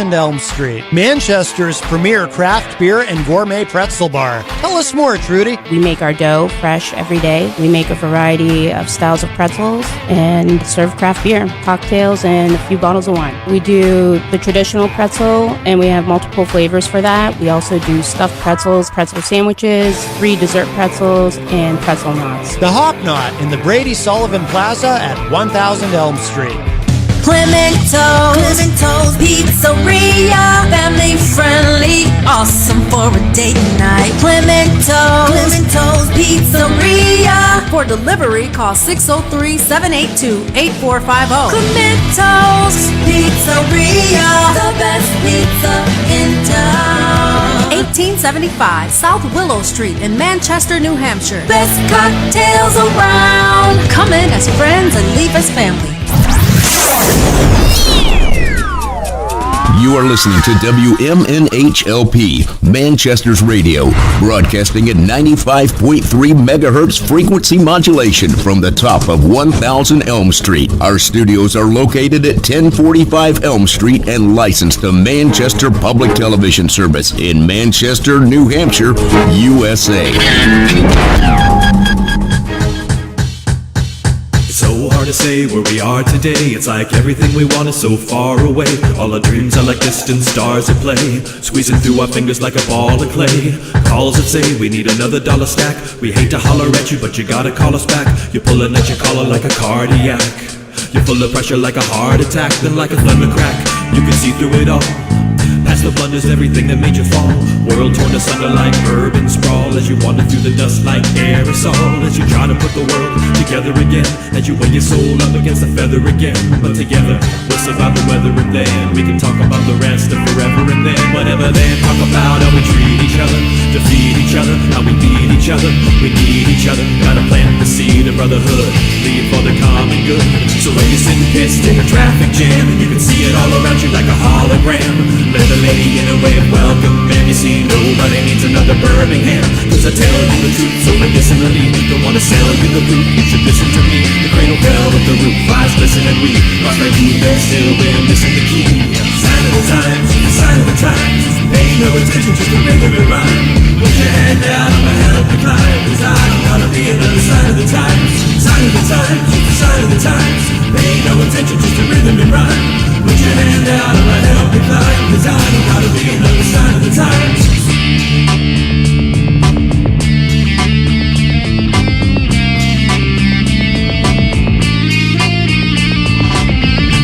1000 Elm Street, Manchester's premier craft beer and gourmet pretzel bar. Tell us more, Trudy. We make our dough fresh every day. We make a variety of styles of pretzels and serve craft beer, cocktails, and a few bottles of wine. We do the traditional pretzel, and we have multiple flavors for that. We also do stuffed pretzels, pretzel sandwiches, 3 dessert pretzels, and pretzel knots. The Hop Knot in the Brady Sullivan Plaza at 1000 Elm Street. Clemento's Pizzeria, family friendly, awesome for a date night. Clemento's Pizzeria. For delivery, call 603-782-8450. Clemento's Pizzeria, the best pizza in town. 1875 South Willow Street in Manchester, New Hampshire. Best cocktails around. Come in as friends and leave as family. You are listening to WMNHLP, Manchester's radio, broadcasting at 95.3 megahertz frequency modulation from the top of 1000 Elm Street. Our studios are located at 1045 Elm Street and licensed to Manchester Public Television Service in Manchester, New Hampshire, USA. So hard to say where we are today. It's like everything we want is so far away. All our dreams are like distant stars at play, squeezing through our fingers like a ball of clay. Calls that say we need another dollar stack. We hate to holler at you, but you gotta call us back. You're pulling at your collar like a cardiac. You're full of pressure like a heart attack, then like a thunder crack. You can see through it all. Past the blunders, everything that made you fall. World torn asunder like urban sprawl, as you wander through the dust like aerosol, as you try to put the world together again, as you weigh your soul up against the feather again. But together we'll survive the weather, and then we can talk about the rest of forever. And then whatever then, talk about how we treat each other, defeat each other, how we need each other. We need each other, gotta plant the seed of brotherhood, lead for the common good. So when you're sitting pissed in a traffic jam, and you can see it all around you like a hologram, let the lady in a way of welcome, and you see nobody needs another Birmingham. Cause I tell you the truth so medicinally, don't wanna sell you the boot, you should listen to me. The cradle fell with the roof, eyes glisten and we lost our youth, and still we're missing the key. Sign of the times, sign of the times, pay no attention, just a rhythm and rhyme. Put your hand down, I'ma help you climb, cause I don't wanna be another sign of the times. Sign of the times, sign of the times, pay no attention, just a rhythm and rhyme. Put your hand down, I'ma help you climb, cause I don't wanna be another sign of the times.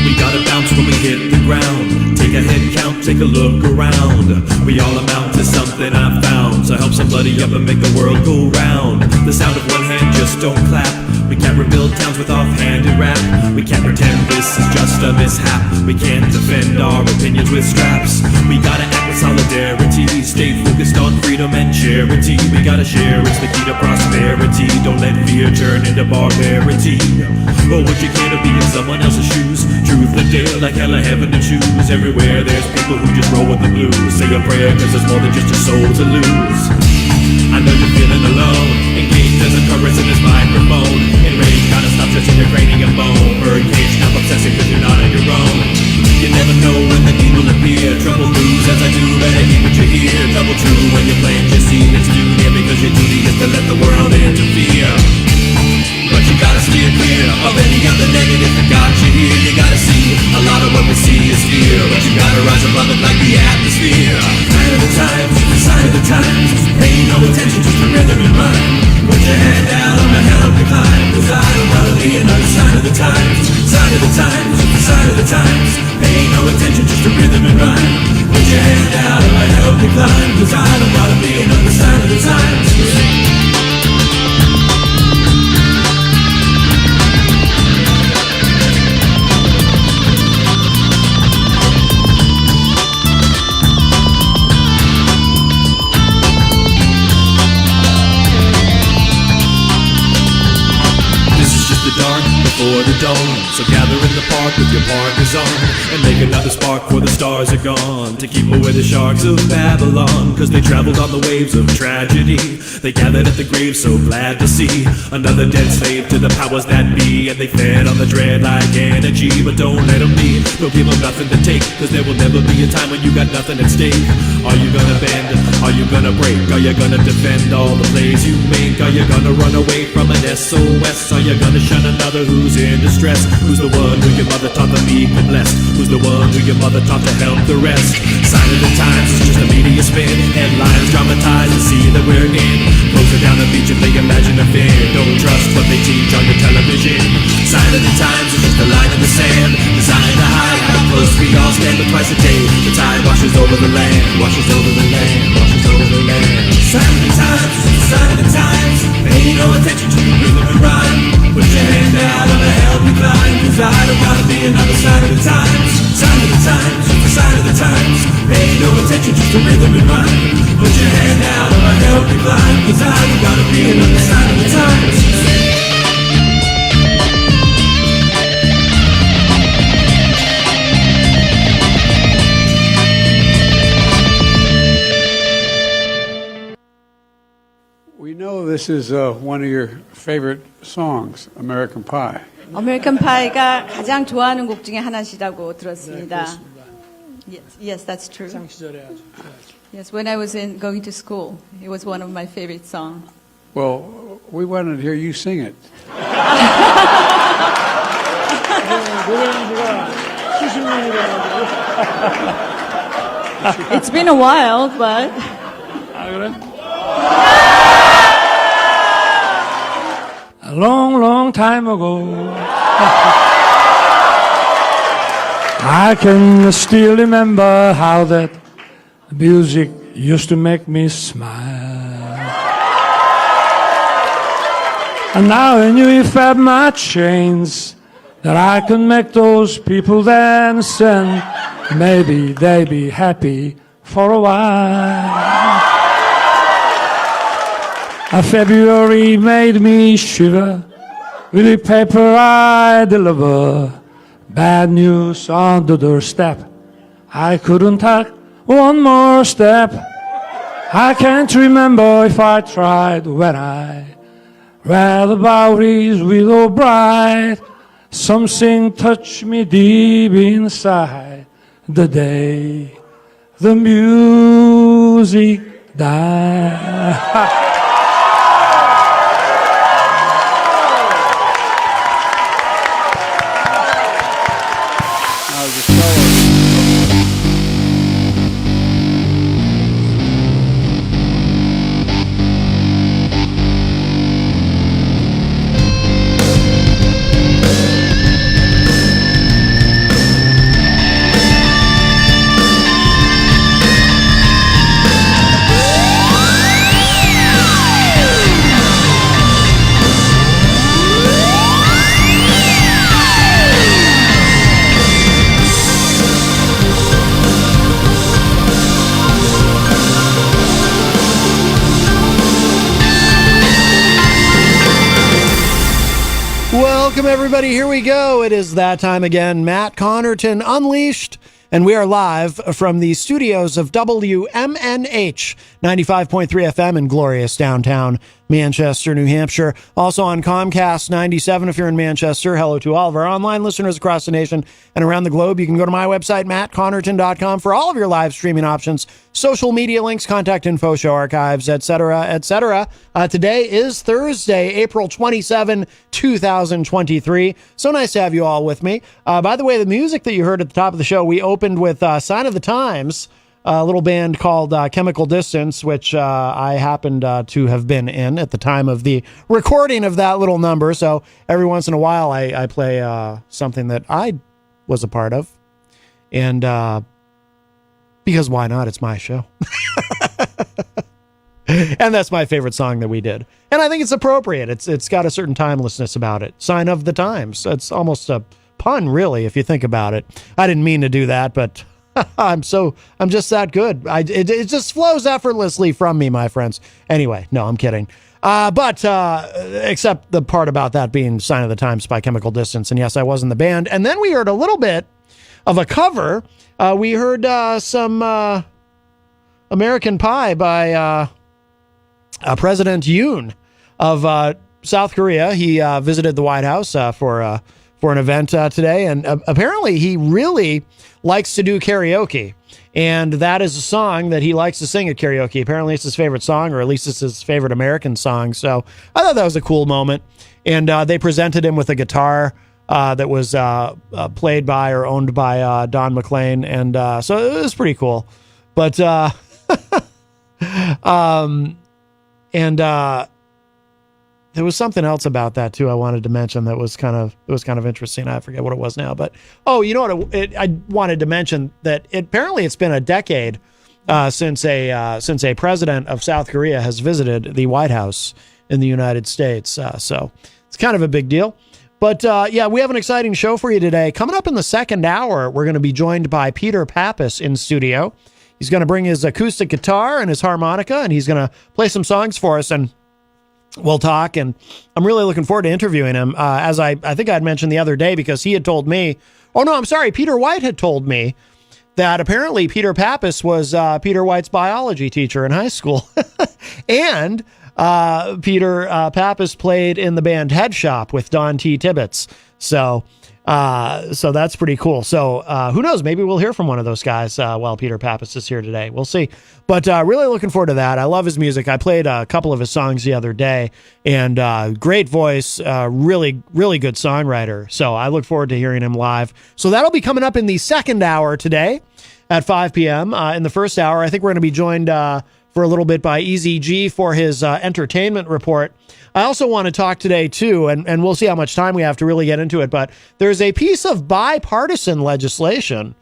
We gotta bounce when we hit the ground. Take a head count, take a look around. We all amount to something I found, so help somebody up and make the world go round. The sound of one hand just don't clap. We can't rebuild towns with offhanded rap. We can't pretend this is just a mishap. We can't defend our opinions with straps. We gotta act with solidarity, stay focused on freedom and charity. We gotta share, it's the key to prosperity. Don't let fear turn into barbarity. Or would you care to be in someone else's shoes? Truth or dare, like hell or heaven to choose. Everywhere there's people who just roll with the blues. Say a prayer cause there's more than just a soul to lose. I know you're feeling alone, engaged as a chorus in this microphone. Enraged, gotta stop touching your cranium bone. Birdcage, stop obsessing cause you're not on your own. You never know when the need will appear. Trouble brews as I do, better keep what you hear. Double true when you're playing your scene, it's due here because your duty is to let the world interfere. But you gotta steer clear of any other negative that got you here. You gotta see, a lot of what we see is fear, but you gotta rise above it like the atmosphere. Sign of the times, sign of the times, pay no attention, just a rhythm and rhyme. Put your hand down, I'ma help you climb, cause I don't wanna be another sign of the times. Sign of the times, sign of the times, pay no attention, just a rhythm and rhyme. dawn. So gather in the park with your parkers on, and make another spark before the stars are gone, to keep away the sharks of Babylon. Cause they traveled on the waves of tragedy. They gathered at the grave so glad to see another dead slave to the powers that be. And they fed on the dread like energy. But don't let them be, don't give them nothing to take, cause there will never be a time when you got nothing at stake. Are you gonna bend? Are you gonna break? Are you gonna defend all the plays you make? Are you gonna run away from an SOS? Are you gonna shun another who's in distress? Who's the one who your mother taught to be blessed? Who's the one who your mother taught to help the rest? Sign of the times is just a media spin. Headlines dramatize the scene that we're in. Closer down the beach if they imagine a fin. Don't trust what they teach on your television. Sign of the times is just a line in the sand, designed to hide how close we all stand. But twice a day the tide washes over the land, washes over the land, washes over the land. Sign of the times is just a sign of the times. Pay no attention to the rhythm and rhyme. Put your hand out on a help you climb, cause I don't wanna be another sign of the times. Sign of the times, just a sign of the times. Pay no attention, just a rhythm and rhyme. Put your hand out on a help you climb, cause I don't wanna be another sign of the times. We know this is one of your favorite songs, American Pie. 아메리칸 파이가 가장 좋아하는 곡 중에 하나시라고 들었습니다. Yes, that's true. Yes, when I was going to school, it was one of my favorite songs. Well, we wanted to hear you sing it. It's been a while, but a long, long time ago, I can still remember how that music used to make me smile. And now I knew if I had my chains, that I could make those people dance, and maybe they'd be happy for a while. February made me shiver with the paper I deliver. Bad news on the doorstep. I couldn't take one more step. I can't remember if I tried when I read about his widow bride. Something touched me deep inside the day the music died. Welcome, everybody. Here we go. It is that time again. Matt Connerton Unleashed. And we are live from the studios of WMNH 95.3 FM in glorious downtown Manchester, New Hampshire. Also on Comcast 97 if you're in Manchester. Hello to all of our online listeners across the nation and around the globe. You can go to my website, mattconnerton.com, for all of your live streaming options, social media links, contact info, show archives, etc., etc. Today is Thursday, April 27, 2023. So nice to have you all with me. By the way, the music that you heard at the top of the show, we opened with Sign of the Times, a little band called Chemical Distance, which I happened to have been in at the time of the recording of that little number. So every once in a while, I play something that I was a part of. And because why not? It's my show. And that's my favorite song that we did. And I think it's appropriate. It's got a certain timelessness about it. Sign of the Times. It's almost a pun, really, if you think about it. I didn't mean to do that, but I'm just that good. It just flows effortlessly from me, my friends. Anyway, no, I'm kidding. But except the part about that being Sign of the Times by Chemical Distance. And yes, I was in the band. And then we heard a little bit of a cover. We heard some American Pie by President Yoon of South Korea. He visited the White House for an event today. And apparently he really likes to do karaoke. And that is a song that he likes to sing at karaoke. Apparently it's his favorite song, or at least it's his favorite American song. So I thought that was a cool moment. And they presented him with a guitar that was played by or owned by Don McLean. And so it was pretty cool. But, there was something else about that too I wanted to mention that was kind of interesting. I forget what it was now, but you know what? I wanted to mention that apparently it's been a decade since a president of South Korea has visited the White House in the United States. So it's kind of a big deal. But yeah, we have an exciting show for you today. Coming up in the second hour, we're going to be joined by Peter Pappas in studio. He's going to bring his acoustic guitar and his harmonica, and he's going to play some songs for us, and we'll talk. And I'm really looking forward to interviewing him, as I think I'd mentioned the other day, because he had told me, Peter White had told me that apparently Peter Pappas was Peter White's biology teacher in high school. And Peter Pappas played in the band Head Shop with Don T. Tibbetts. So that's pretty cool. So who knows? Maybe we'll hear from one of those guys while Peter Pappas is here today. We'll see. But really looking forward to that. I love his music. I played a couple of his songs the other day, and great voice, really, really good songwriter. So I look forward to hearing him live. So that'll be coming up in the second hour today at 5 p.m. In the first hour, I think we're going to be joined for a little bit by Easy G for his entertainment report. I also want to talk today, too, and we'll see how much time we have to really get into it, but there's a piece of bipartisan legislation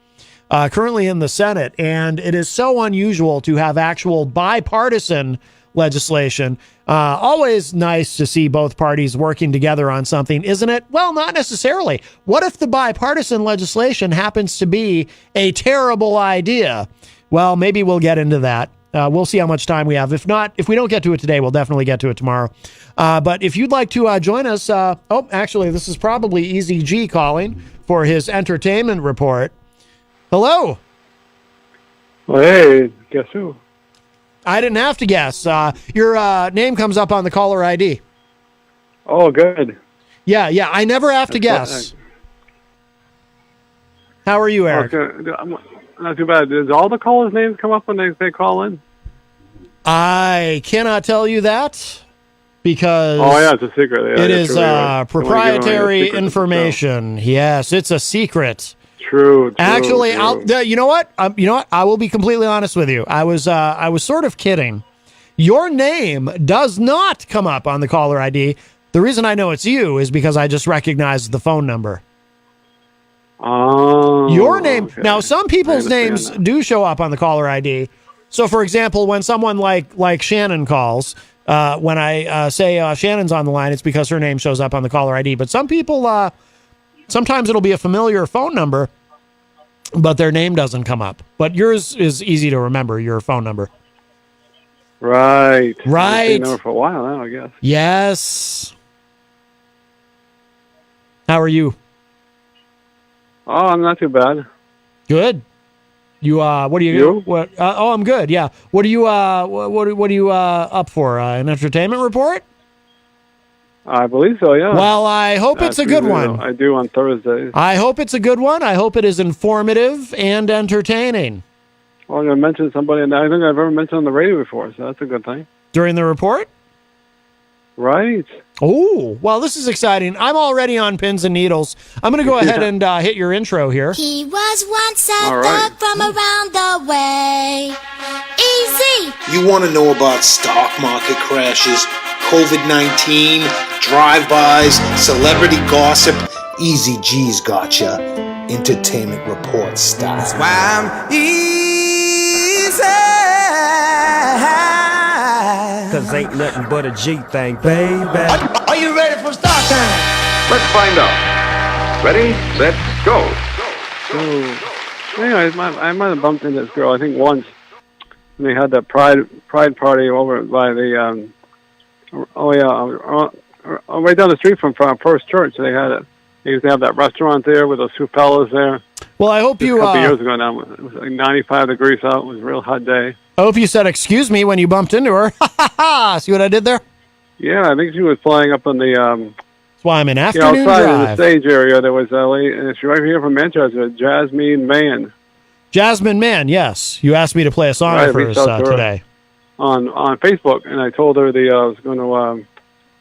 currently in the Senate, and it is so unusual to have actual bipartisan legislation. Always nice to see both parties working together on something, isn't it? Well, not necessarily. What if the bipartisan legislation happens to be a terrible idea? Well, maybe we'll get into that. We'll see how much time we have. If we don't get to it today, we'll definitely get to it tomorrow. But if you'd like to join us, actually, this is probably Easy G calling for his entertainment report. Hello. Well, hey, guess who? I didn't have to guess. Your name comes up on the caller ID. Oh, good. Yeah, I never have to guess. How are you, Eric? Okay. Not too bad. Does all the callers' names come up when they call in? I cannot tell you that because it's a secret. It is proprietary information. Yes, it's a secret. True. Actually, true. You know what? I will be completely honest with you. I was sort of kidding. Your name does not come up on the caller ID. The reason I know it's you is because I just recognized the phone number. Oh, your name. Okay. Now, some people's names do show up on the caller ID. So, for example, when someone like Shannon calls, when I say Shannon's on the line, it's because her name shows up on the caller ID. But some people, sometimes it'll be a familiar phone number, but their name doesn't come up. But yours is easy to remember, your phone number. Right. Right. I've been there for a while now, I guess. Yes. How are you? Oh, I'm not too bad. Good. You what do you? What? I'm good. Yeah. What are you? What are you up for? An entertainment report? I believe so. Yeah. Well, I hope it's a good one. I do on Thursdays. I hope it's a good one. I hope it is informative and entertaining. Well, I'm gonna mention somebody, and I think I've ever mentioned on the radio before, so that's a good thing. During the report? Right. Oh, well, this is exciting. I'm already on pins and needles. I'm going to go ahead and hit your intro here. He was once a thug from around the way. Easy. You want to know about stock market crashes, COVID-19, drive-bys, celebrity gossip? Easy G's gotcha. Entertainment report style. That's why I'm easy. Cause ain't nothing but a G thing, baby. Are you ready for start time? Let's find out. Ready, set, go. So, anyway, I might have bumped into this girl, I think once. They had that pride party over by the Oh yeah, right down the street from First Church. They had it. They used to have that restaurant there with those two fellas there. Well, I hope you. A couple years ago now, it was like 95 degrees out. It was a real hot day. I hope you said excuse me when you bumped into her. See what I did there? Yeah, I think she was playing up in the. That's why I'm in afternoon outside drive. in the stage area. There was a lady, and she's right here from Manchester, Jasmine Mann. Jasmine Mann, yes. You asked me to play a song of hers today. On Facebook, and I told her I was going to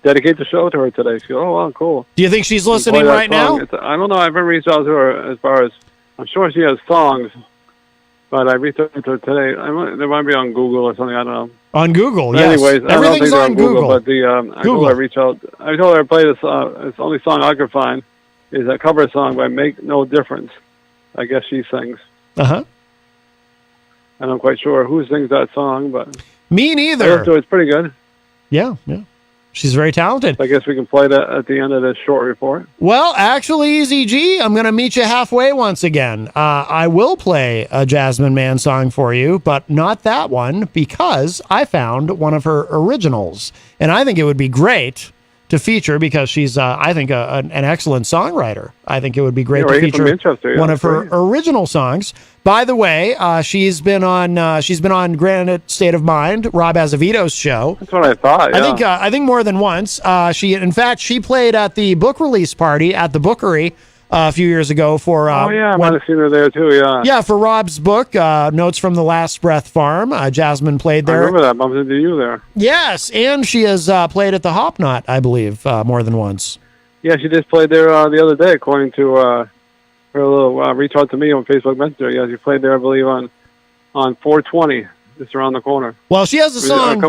dedicate the show to her today. She goes, "Oh, well, cool." Do you think she's listening right now? I don't know. I haven't reached out to her as far as I'm sure she has songs, but I reached out to her today. They might be on Google or something. I don't know. On Google, but yes. Anyways, Everything's on Google. But I told her to reach out. I told her to play this. It's the only song I could find is a cover song by Make No Difference. I guess she sings. Uh-huh. And I'm quite sure who sings that song, but me neither. So it's pretty good. Yeah. She's very talented. I guess we can play that at the end of this short report. Well, actually, Easy G, I'm going to meet you halfway once again. I will play a Jasmine Mann song for you, but not that one because I found one of her originals. And I think it would be great to feature because she's, I think, an excellent songwriter. I think it would be great to feature one of her original songs. By the way, she's been on Granite State of Mind, Rob Azavito's show. That's what I thought. Yeah. I think more than once. She played at the book release party at the Bookery a few years ago for. I might have seen her there too. Yeah. Yeah, for Rob's book, Notes from the Last Breath Farm. Jasmine played there. I remember that. Bumped into you there. Yes, and she has played at the Hop Knot, I believe, more than once. Yeah, she just played there the other day, according to her little reach out to me on Facebook Messenger. Yeah, she played there, I believe, on 420, just around the corner. Well, she has a song.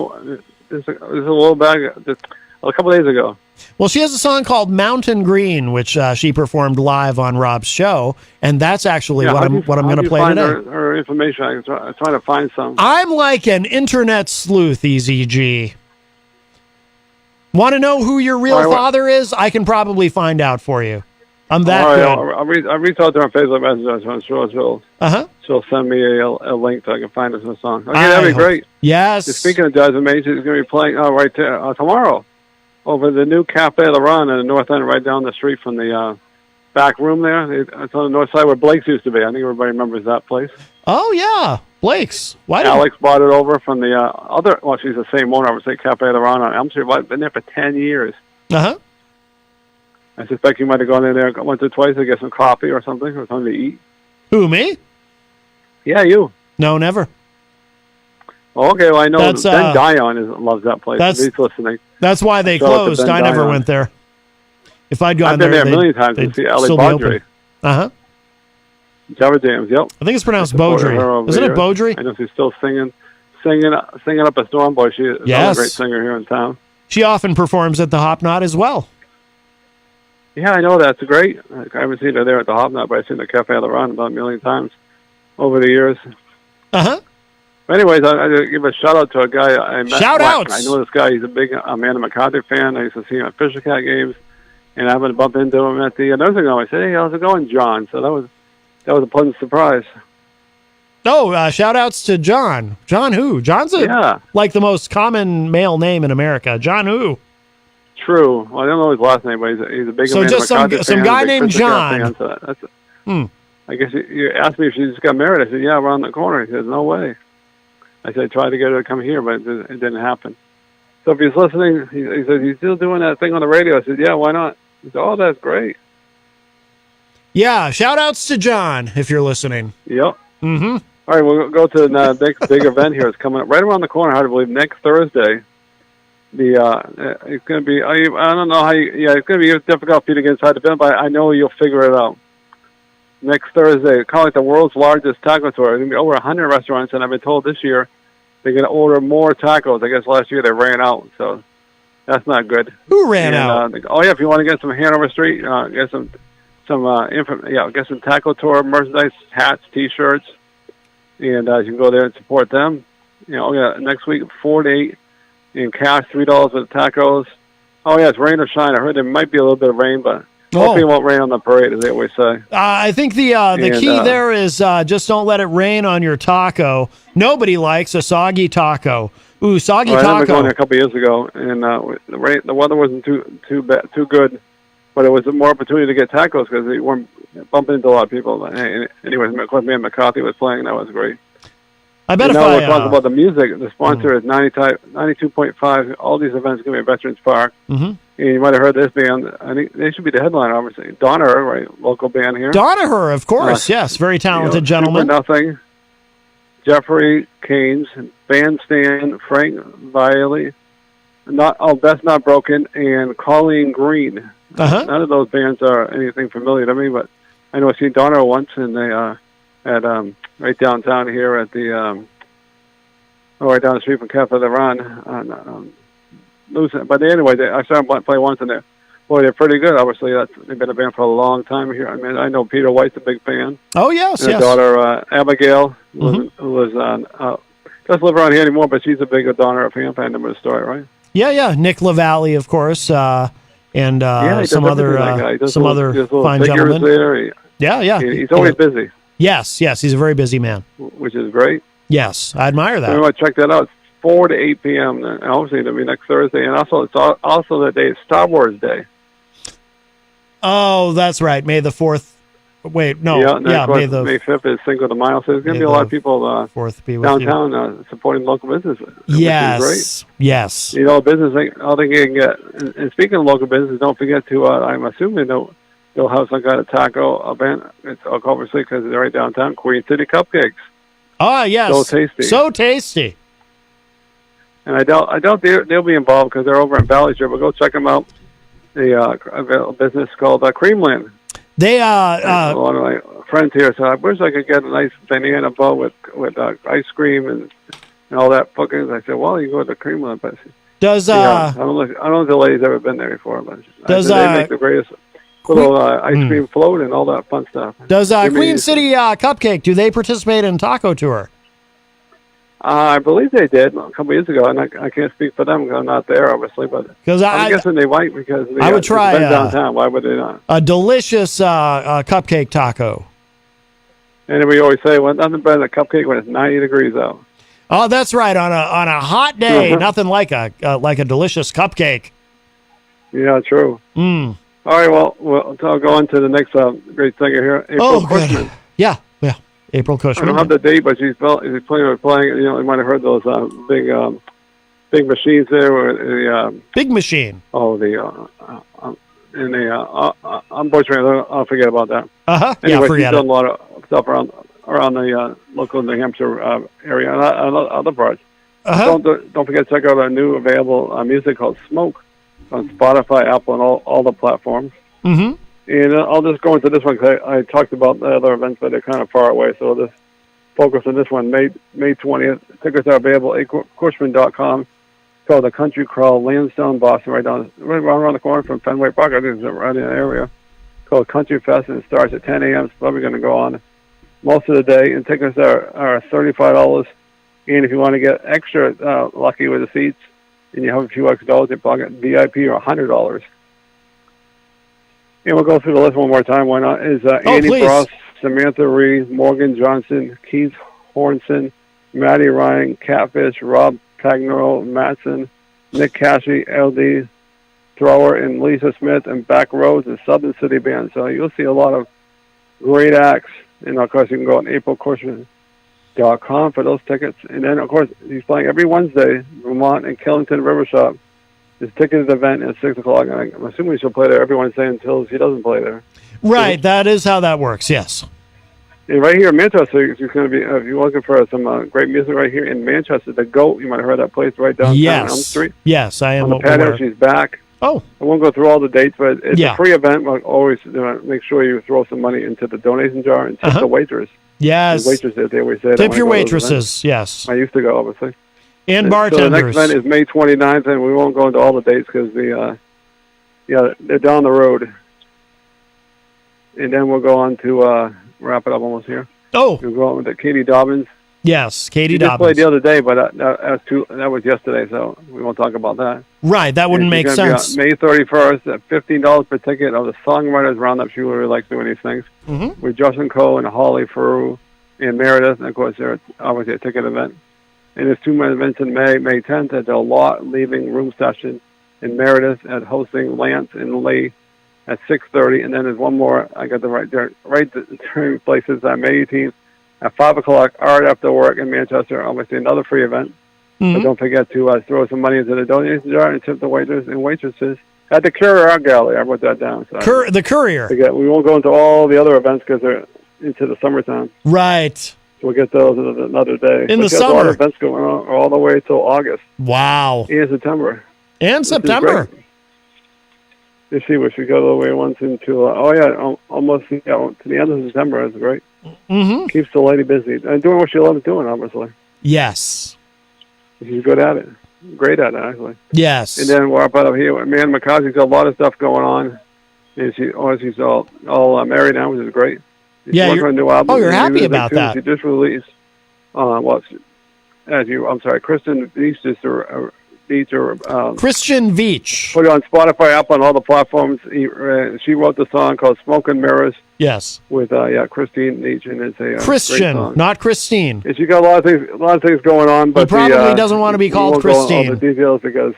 This is a little back, just a couple days ago. Well, she has a song called Mountain Green, which she performed live on Rob's show, and that's actually what I'm going to play today. Her information. I'm trying to find some. I'm like an internet sleuth, Easy G. Want to know who your real father is? I can probably find out for you. I'm that good. I'll reach out to her on Facebook Messenger, so I'm sure she'll send me a link so I can find us a song. Okay, that'd be great. Yes. Speaking of Jasmine Mann, she's going to be playing tomorrow over the new Cafe La Ronde in the North End, right down the street from the back room there. It's on the north side where Blake's used to be. I think everybody remembers that place. Oh, yeah. Blake's. Alex bought it over from the other, well, she's the same owner, I would say, Cafe La Ronde on Elm Street. I've been there for 10 years. Uh-huh. I suspect you might have gone in there once or twice to get some coffee or something to eat. Who, me? Yeah, you. No, never. Oh, okay, well, I know Ben Dion loves that place. He's listening. That's why they closed. I never went there. If I'd gone there, I've been there a million times to see Ali Baudry. Uh-huh. Jabba Jams, yep. I think it's pronounced Beaudry. Isn't it Beaudry? I know she's still singing up a storm boy. She's a great singer here in town. She often performs at the Hop Knot as well. Yeah, I know that's great. I haven't seen her there at the Hop Knot, but I've seen the Cafe La Ronde about a million times over the years. Uh-huh. Anyways, I give a shout-out to a guy I met. Shout-outs! I know this guy. He's a big Amanda McCarthy fan. I used to see him at Fisher Cat games, and I happened to bump into him at the nursing home. I said, "Hey, how's it going, John?" So that was a pleasant surprise. Oh, shout-outs to John. John who? John's like the most common male name in America. John who? True. Well, I don't know his last name, but he's a big Amanda McCarthy fan. Some guy named John. I guess you asked me if she just got married. I said, yeah, around the corner. He said, no way. I said, I tried to get her to come here, but it didn't happen. So if he's listening, he said, he's still doing that thing on the radio. I said, yeah, why not? He said, oh, that's great. Yeah, shout-outs to John, if you're listening. Yep. Mm-hmm. All right, we'll go to the big event here. It's coming up right around the corner, hard to believe, next Thursday. It's going to be, I don't know how it's going to be difficult for you to get inside the event, but I know you'll figure it out. Next Thursday, kind of like the world's largest taco tour. There's going to be over 100 restaurants, and I've been told this year they're going to order more tacos. I guess last year they ran out, so that's not good. Who ran out? If you want to get some Hanover Street, get some taco tour merchandise, hats, T-shirts, and you can go there and support them. Next week, 4 to 8 in cash, $3 for the tacos. Oh, yeah, it's rain or shine. I heard there might be a little bit of rain, but Hopefully it won't rain on the parade, as they always say. I think the key there is just don't let it rain on your taco. Nobody likes a soggy taco. Ooh, soggy I remember taco. going there a couple years ago, and the weather wasn't too bad, too good, but it was more opportunity to get tacos because we weren't bumping into a lot of people. And anyways, of course, me and McCarthy was playing. That was great. I bet and if now I we're talking about the music. The sponsor is 92.5. All these events are going to be at Veterans Park. Mm-hmm. And you might have heard this band. I think they should be the headliner, obviously. Donaher, right? Local band here. Donaher, of course. Yes, very talented gentleman. Super Nothing. Jeffrey Canes, Bandstand, Frank Viley, That's Not Broken, and Colleen Green. Uh-huh. None of those bands are anything familiar to me, but I know I've seen Donaher once, and they at right downtown here at the right down the street from Cafe de Ron. But anyway, I saw them play once, and they're pretty good. Obviously, they've been a band for a long time here. I mean, I know Peter White's a big fan. Oh yes, and yes. His daughter Abigail, who doesn't live around here anymore, but she's a big Donaher fan. I remember the story, right? Yeah. Nick LaValle, of course, and some other fine gentlemen. There. Yeah. He's always busy. Yes, he's a very busy man. Which is great. Yes, I admire that. Everyone check that out. It's 4 to 8 p.m. And obviously it'll be next Thursday, and also it's also that day. It's Star Wars Day. Oh, that's right. May the 4th. Wait, no. May 5th is Cinco de Mayo, so there's going to be a lot of people downtown supporting local businesses. Yes, which is great. Yes. You know, business, all they can get. And speaking of local businesses, don't forget to. I'm assuming they'll have some kind of taco event. It's obviously because they're right downtown. Queen City Cupcakes. Oh yes, so tasty. And I doubt they'll be involved because they're over in Valley Strip. But go check them out. The business called Creamland. They a lot of my friends here, so I wish I could get a nice banana boat with ice cream and all that fucking. I said, well, you go to Creamland, but does I don't know if the lady's ever been there before, but does they make the greatest little ice cream float and all that fun stuff. Does Queen City Cupcake, do they participate in Taco Tour? I believe they did a couple years ago, and I can't speak for them because I'm not there, obviously. But I'm guessing they might because I would try downtown. Why would they not? A delicious cupcake taco. And we always say, well, nothing better than a cupcake when it's 90 degrees out. Oh, that's right. On a hot day, nothing like a delicious cupcake. Yeah, true. Mm. All right, well, I'll go on to the next great singer here, April Cushman. Yeah, April Cushman. I don't have the date, but she's playing. You know, you might have heard those big machines there. Where big machine. Oh, unfortunately, I'll forget about that. Anyway, forget she's done a lot of stuff around the local New Hampshire area and other parts. Don't forget to check out our new available music called Smoke on Spotify, Apple, and all the platforms. Mm-hmm. And I'll just go into this one because I talked about the other events, but they're kind of far away. So I'll just focus on this one. May 20th. Tickets are available at Cushman.com. It's called the Country Crawl, Lansdowne, Boston, right around the corner from Fenway Park. I think it's right in the area. It's called Country Fest, and it starts at 10 a.m. It's probably going to go on most of the day. And tickets are $35. And if you want to get extra lucky with the seats, and you have a few extra dollars, you pocket VIP or $100. And we'll go through the list one more time. Why not? Andy Bross, Samantha Ree, Morgan Johnson, Keith Hornson, Maddie Ryan, Catfish, Rob Pagnero, Matson, Nick Cashy, LD Thrower, and Lisa Smith, and Back Roads and Southern City Band. So you'll see a lot of great acts. And of course, you can go on aprilcushman.com for those tickets. And then, of course, he's playing every Wednesday, Vermont and Killington River Shop. His ticketed event at 6 o'clock, and I'm assuming she'll play there every Wednesday until she doesn't play there. Right, that is how that works, yes. And right here in Manchester, it's going to be, if you're looking for some great music right here in Manchester, The Goat, you might have heard that place right downtown Elm Street. Yes, I am on the patio, she's back. Oh. I won't go through all the dates, but it's a free event. But always make sure you throw some money into the donation jar and tip the waitress. Yes. The waitresses, they always say. Tip your waitresses, yes. I used to go, obviously. And bartenders. So the next event is May 29th, and we won't go into all the dates because they're down the road. And then we'll go on to wrap it up almost here. Oh. We'll go on with Katie Dobbins Yes, Katie She just Dobbins. played the other day, but that was yesterday, so we won't talk about that. Right, that wouldn't make She's gonna be sense. on May 31st at $15 per ticket of the Songwriters Roundup. She really likes doing these things. Mm-hmm. With Justin Coe and Holly Faru and Meredith, and of course, they're obviously a ticket event. And there's 2 more events in May 10th at the Lot Leaving Room Session in Meredith at hosting Lance and Lee at 6:30, and then there's one more. I got the right places on May 18th at 5 o'clock. Art After Work in Manchester. Obviously, another free event. Mm-hmm. But don't forget to throw some money into the donation jar and tip the waiters and waitresses at the Courier Art Gallery. I wrote that down. So The Courier. we won't go into all the other events because they're into the summertime. Right. We'll get those another day. In the But there's a lot summer. of events going on all the way till August. Wow. And September. And September. You see, we should go all the way once into, almost to the end of September. That's great. Mm-hmm. Keeps the lady busy. And doing what she loves doing, obviously. Yes. She's good at it. Great at it, actually. Yes. And then we're up out of here. Man, McCarthy's got a lot of stuff going on. And she's all married now, which is great. She's Yeah, working on a new album. you're And happy music, about too. that. She just released, Kristen Beach just Christian Veach. put it on Spotify, up on all the platforms. She wrote the song called "Smoke and Mirrors" Yes. with Christine Leach, and it's a great Christian, song. not Christine. And she got a lot of things going on, but probably doesn't want to be we called won't go into Christine. all the details because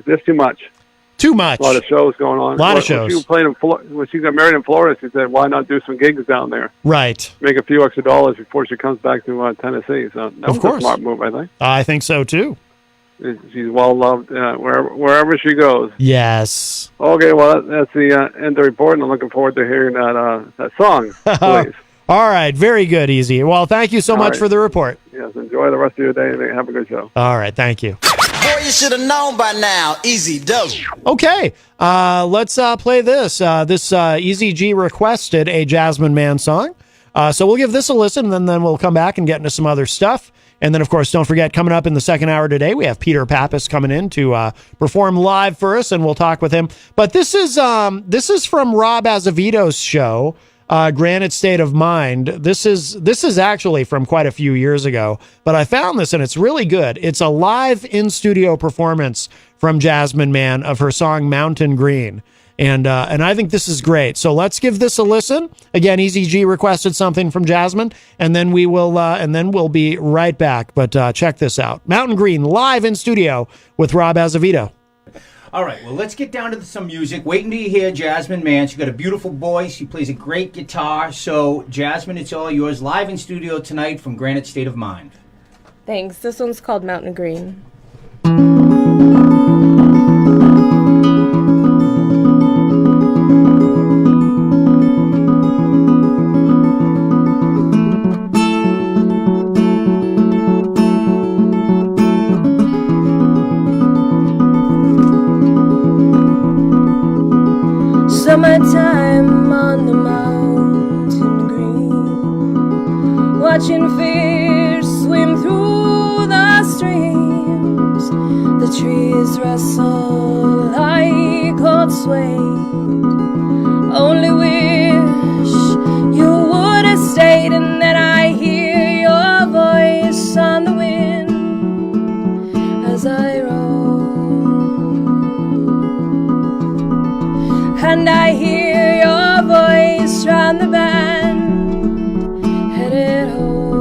there's too much. Too much. A lot of shows going on. A lot of shows. When she got married in Florida, she said, "Why not do some gigs down there? Right. Make a few extra dollars before she comes back to Tennessee." So that was course. a smart move, I think. I think so, too. She's well loved wherever she goes. Yes. Okay, well that's the end of the report, and I'm looking forward to hearing that song. Please. All right. Very good, Easy. Well, thank you so much right. for the report. Yes, enjoy the rest of your day and have a good show. All right. Thank you. Boy, you should have known by now. Easy doe. Okay. Let's play this. This Easy G requested a Jasmine Man song. So we'll give this a listen, and then we'll come back and get into some other stuff. And then, of course, don't forget, coming up in the second hour today, we have Peter Pappas coming in to perform live for us, and we'll talk with him. But this is from Rob Azevedo's show, Granite State of Mind. This is actually from quite a few years ago, but I found this, and it's really good. It's a live in-studio performance from Jasmine Man of her song Mountain Green. And I think this is great. So let's give this a listen. Again, Easy G requested something from Jasmine, and then we'll be right back. But check this out: Mountain Green live in studio with Rob Azevedo. All right, well, let's get down to some music. Wait until you hear Jasmine Man. She's got a beautiful voice. She plays a great guitar. So, Jasmine, it's all yours. Live in studio tonight from Granite State of Mind. Thanks. This one's called Mountain Green. Summertime on the mountain green, watching fish swim through the streams. The trees rustle like cold suede. Only wish you would have stayed, and then I hear your voice on the wind as I roam. And I hear your voice round the bend, headed home.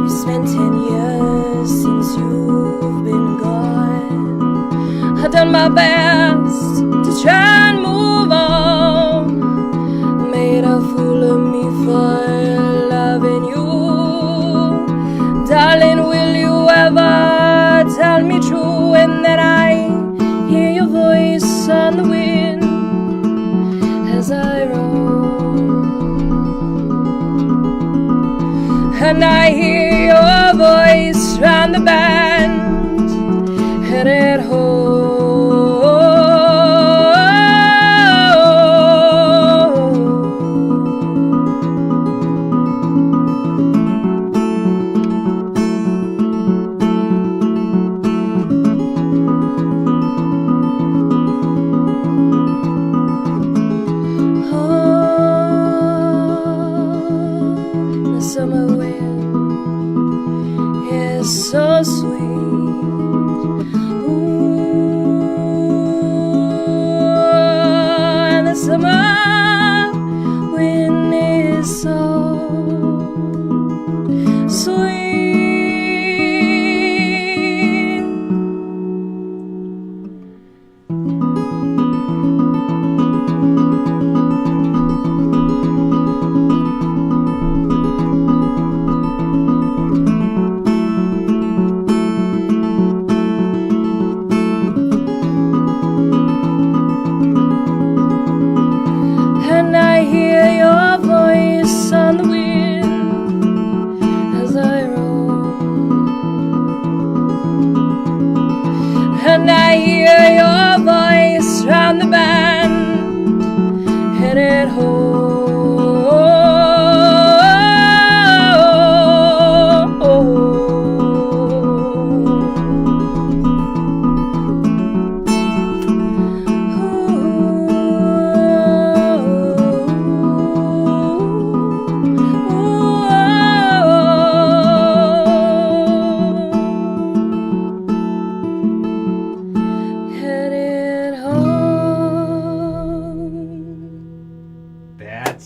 It's been 10 years since you've been gone. I've done my best to try and move on. Made a fool of me for loving you. Darling, will you ever tell me true? And then I hear your voice on the wind as I roam. And I hear your voice round the bend, headed home.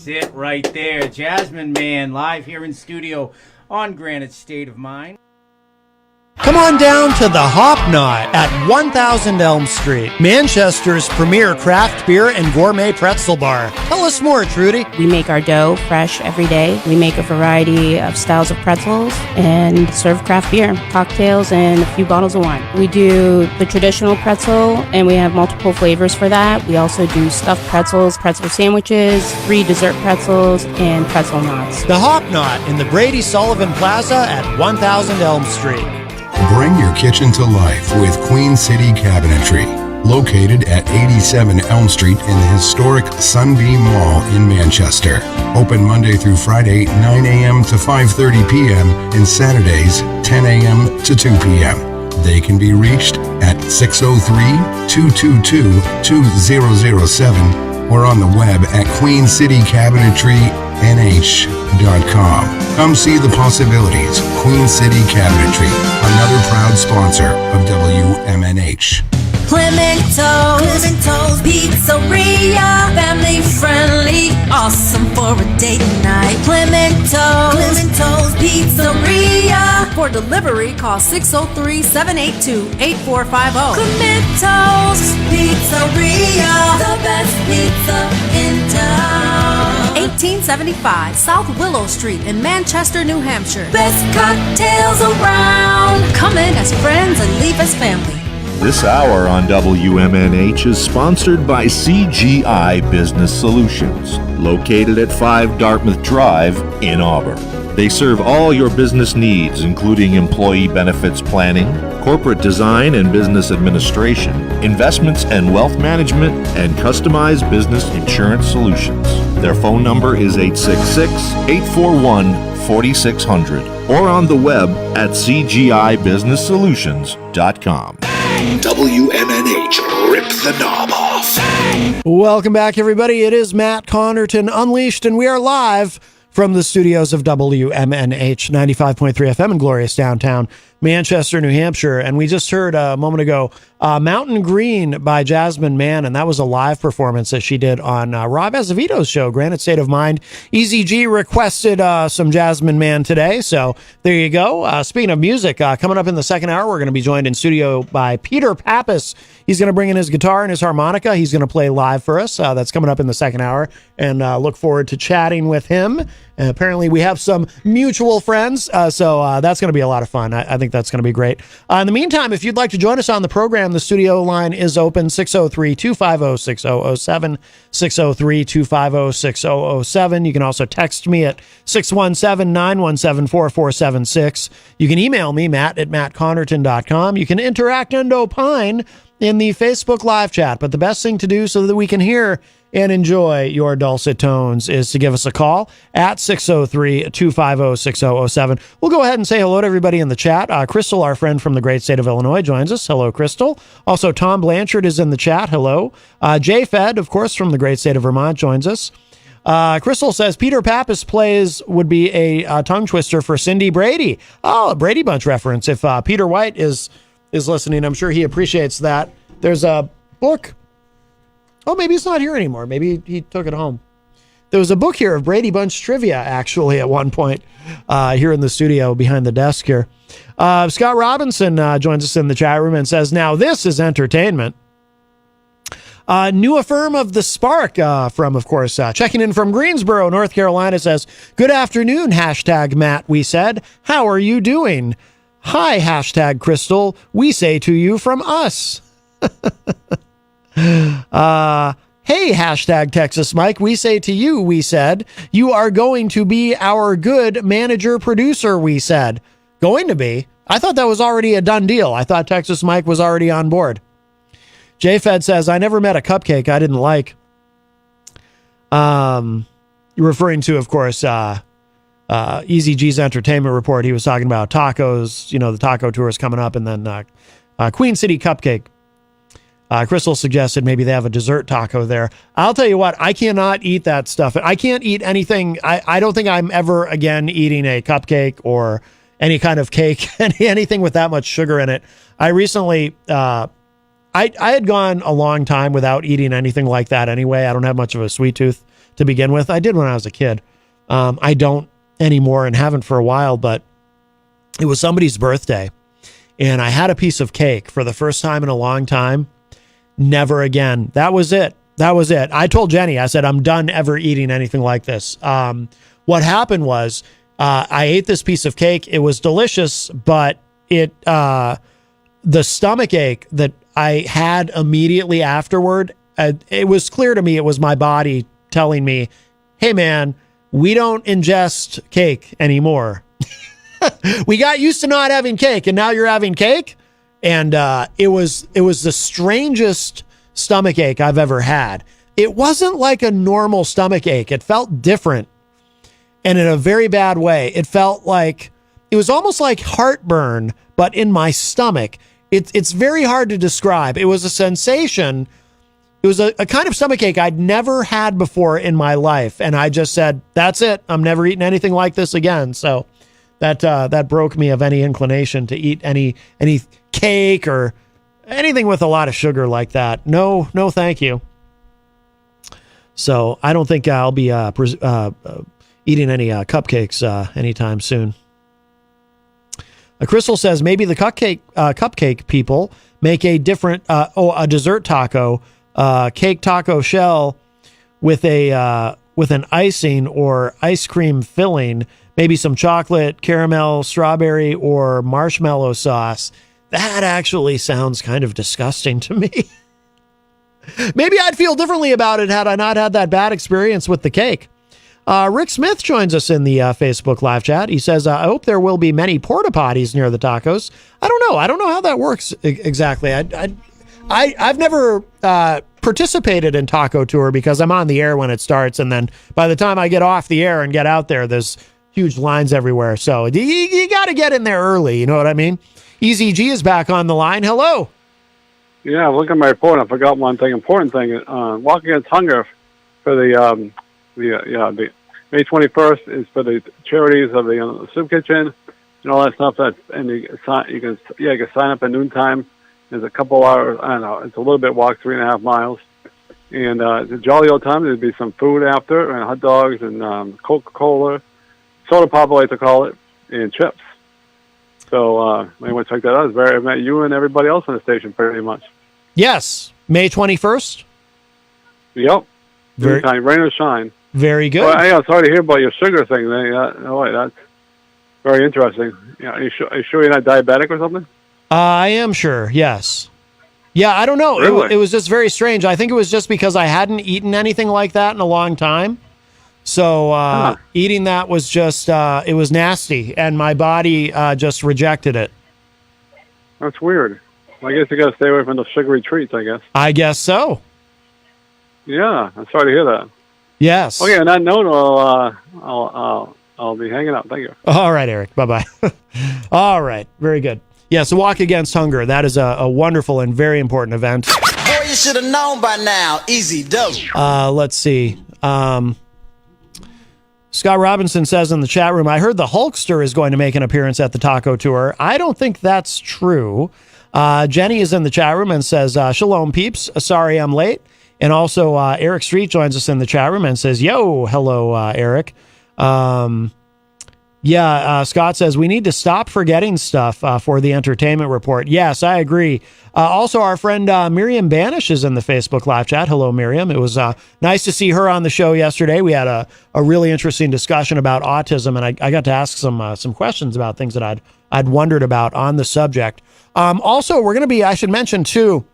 it right there. Jasmine Man live here in studio on Granite State of Mind. Come on down to the Hop Knot at 1000 Elm Street, Manchester's premier craft beer and gourmet pretzel bar. Tell us more, Trudy. We make our dough fresh every day. We make a variety of styles of pretzels and serve craft beer, cocktails, and a few bottles of wine. We do the traditional pretzel, and we have multiple flavors for that. We also do stuffed pretzels, pretzel sandwiches, 3 dessert pretzels, and pretzel knots. The Hop Knot in the Brady Sullivan Plaza at 1000 Elm Street. Bring your kitchen to life with Queen City Cabinetry, located at 87 Elm Street in the historic Sunbeam Mall in Manchester. Open Monday through Friday, 9 a.m. to 5:30 p.m. and Saturdays, 10 a.m. to 2 p.m. They can be reached at 603-222-2007 or on the web at queencitycabinetrynh.com. Come see the possibilities. Queen City Cabinetry, another proud sponsor of WMNH. Clemento's Pizzeria, family friendly, awesome for a date night. Clemento's Pizzeria. For delivery, call 603-782-8450. Clemento's Pizzeria, the best pizza in town. 1875 South Willow Street in Manchester, New Hampshire. Best cocktails around. Come in as friends and leave as family. This hour on WMNH is sponsored by CGI Business Solutions, located at 5 Dartmouth Drive in Auburn. They serve all your business needs, including employee benefits planning, corporate design and business administration, investments and wealth management, and customized business insurance solutions. Their phone number is 866-841-4600 or on the web at cgibusinesssolutions.com. WMNH, rip the knob off. Welcome back, everybody. It is Matt Connerton Unleashed, and we are live from the studios of WMNH 95.3 FM in glorious downtown Manchester, New Hampshire. And we just heard a moment ago Mountain Green by Jasmine Man, and that was a live performance that she did on Rob Azevedo's show, Granite State of Mind. Easy G requested some Jasmine Man today, so there you go. Speaking of music, coming up in the second hour, we're going to be joined in studio by Peter Pappas. He's going to bring in his guitar and his harmonica. He's going to play live for us. That's coming up in the second hour, and look forward to chatting with him. And apparently we have some mutual friends, so that's going to be a lot of fun. I think that's going to be great. In the meantime, if you'd like to join us on the program, the studio line is open, 603-250-6007, 603-250-6007. You can also text me at 617-917-4476. You can email me, matt@mattconnerton.com. You can interact and opine in the Facebook live chat, but the best thing to do so that we can hear and enjoy your dulcet tones is to give us a call at 603-250-6007. We'll go ahead and say hello to everybody in the chat. Crystal, our friend from the great state of Illinois, joins us. Hello, Crystal. Also, Tom Blanchard is in the chat. Hello. Jay Fed, of course, from the great state of Vermont, joins us. Crystal says Peter Pappas plays would be a tongue twister for Cindy Brady. Oh, a Brady Bunch reference. If Peter White is listening, I'm sure he appreciates that. There's a book. Oh, maybe it's not here anymore. Maybe he took it home. There was a book here of Brady Bunch trivia, actually, at one point here in the studio behind the desk here. Scott Robinson joins us in the chat room and says, now this is entertainment. New affirm of the Spark from, of course, checking in from Greensboro, North Carolina, says, good afternoon, hashtag Matt, we said. How are you doing? Hi, hashtag Crystal, we say to you from us. Hey, hashtag Texas Mike, we say to you, we said, you are going to be our good manager producer, we said. Going to be? I thought that was already a done deal. I thought Texas Mike was already on board. J-Fed says, I never met a cupcake I didn't like. You're referring to, of course, Easy G's Entertainment Report. He was talking about tacos, the taco tour is coming up, and then Queen City Cupcake. Crystal suggested maybe they have a dessert taco there. I'll tell you what, I cannot eat that stuff. I can't eat anything. I don't think I'm ever again eating a cupcake or any kind of cake, anything with that much sugar in it. I recently I had gone a long time without eating anything like that anyway. I don't have much of a sweet tooth to begin with. I did when I was a kid. I don't anymore and haven't for a while, but it was somebody's birthday and I had a piece of cake for the first time in a long time. Never again. That was it. I told Jenny, I said, I'm done ever eating anything like this. What happened was, I ate this piece of cake. It was delicious, but the stomach ache that I had immediately afterward, it was clear to me it was my body telling me, hey man, we don't ingest cake anymore. We got used to not having cake and now you're having cake. And it was the strangest stomach ache I've ever had. It wasn't like a normal stomach ache. It felt different and in a very bad way. It felt like, it was almost like heartburn, but in my stomach. It's very hard to describe. It was a sensation. It was a kind of stomach ache I'd never had before in my life. And I just said, that's it. I'm never eating anything like this again. So that broke me of any inclination to eat any cake or anything with a lot of sugar like that. No, thank you. So I don't think I'll be eating any cupcakes anytime soon. Crystal says maybe the cupcake people make a different a dessert taco, cake taco shell with an icing or ice cream filling, maybe some chocolate, caramel, strawberry, or marshmallow sauce. That actually sounds kind of disgusting to me. Maybe I'd feel differently about it had I not had that bad experience with the cake. Rick Smith joins us in the Facebook live chat. He says, I hope there will be many porta potties near the tacos. I don't know. I don't know how that works exactly. I've never participated in Taco Tour because I'm on the air when it starts. And then by the time I get off the air and get out there, there's huge lines everywhere. So you got to get in there early. You know what I mean? Easy G is back on the line. Hello. Yeah, look at my report. I forgot one thing. Important thing. Walk Against Hunger for the May 21st is for the charities of the soup kitchen and all that stuff. And you can sign up at noontime. There's a couple hours. I don't know. It's a little bit walk, 3.5 miles, and it's a jolly old time. There'd be some food after, and hot dogs and Coca-Cola, soda pop, I like to call it, and chips. So maybe want to check that out. I met you and everybody else on the station pretty much. Yes, May 21st. Yep. Noontime, rain or shine. Very good. Well, I'm sorry to hear about your sugar thing. That's very interesting. Yeah, are you sure you're not diabetic or something? I am sure, yes. Yeah, I don't know. Really? It was just very strange. I think it was just because I hadn't eaten anything like that in a long time. So eating that was just, it was nasty, and my body just rejected it. That's weird. I guess you got to stay away from the sugary treats, I guess. I guess so. Yeah, I'm sorry to hear that. Yes. Okay, on that note, I'll be hanging out. Thank you. All right, Eric. Bye-bye. All right. Very good. Yeah, so Walk Against Hunger. That is a wonderful and very important event. Boy, you should have known by now. Easy dope. Let's see. Scott Robinson says in the chat room, I heard the Hulkster is going to make an appearance at the Taco Tour. I don't think that's true. Jenny is in the chat room and says, Shalom, peeps. Sorry I'm late. And also, Eric Street joins us in the chat room and says, yo, hello, Eric. Scott says, we need to stop forgetting stuff for the entertainment report. Yes, I agree. Also, our friend Miriam Banish is in the Facebook live chat. Hello, Miriam. It was nice to see her on the show yesterday. We had a really interesting discussion about autism, and I got to ask some questions about things that I'd wondered about on the subject. Also, we're going to be, I should mention, too,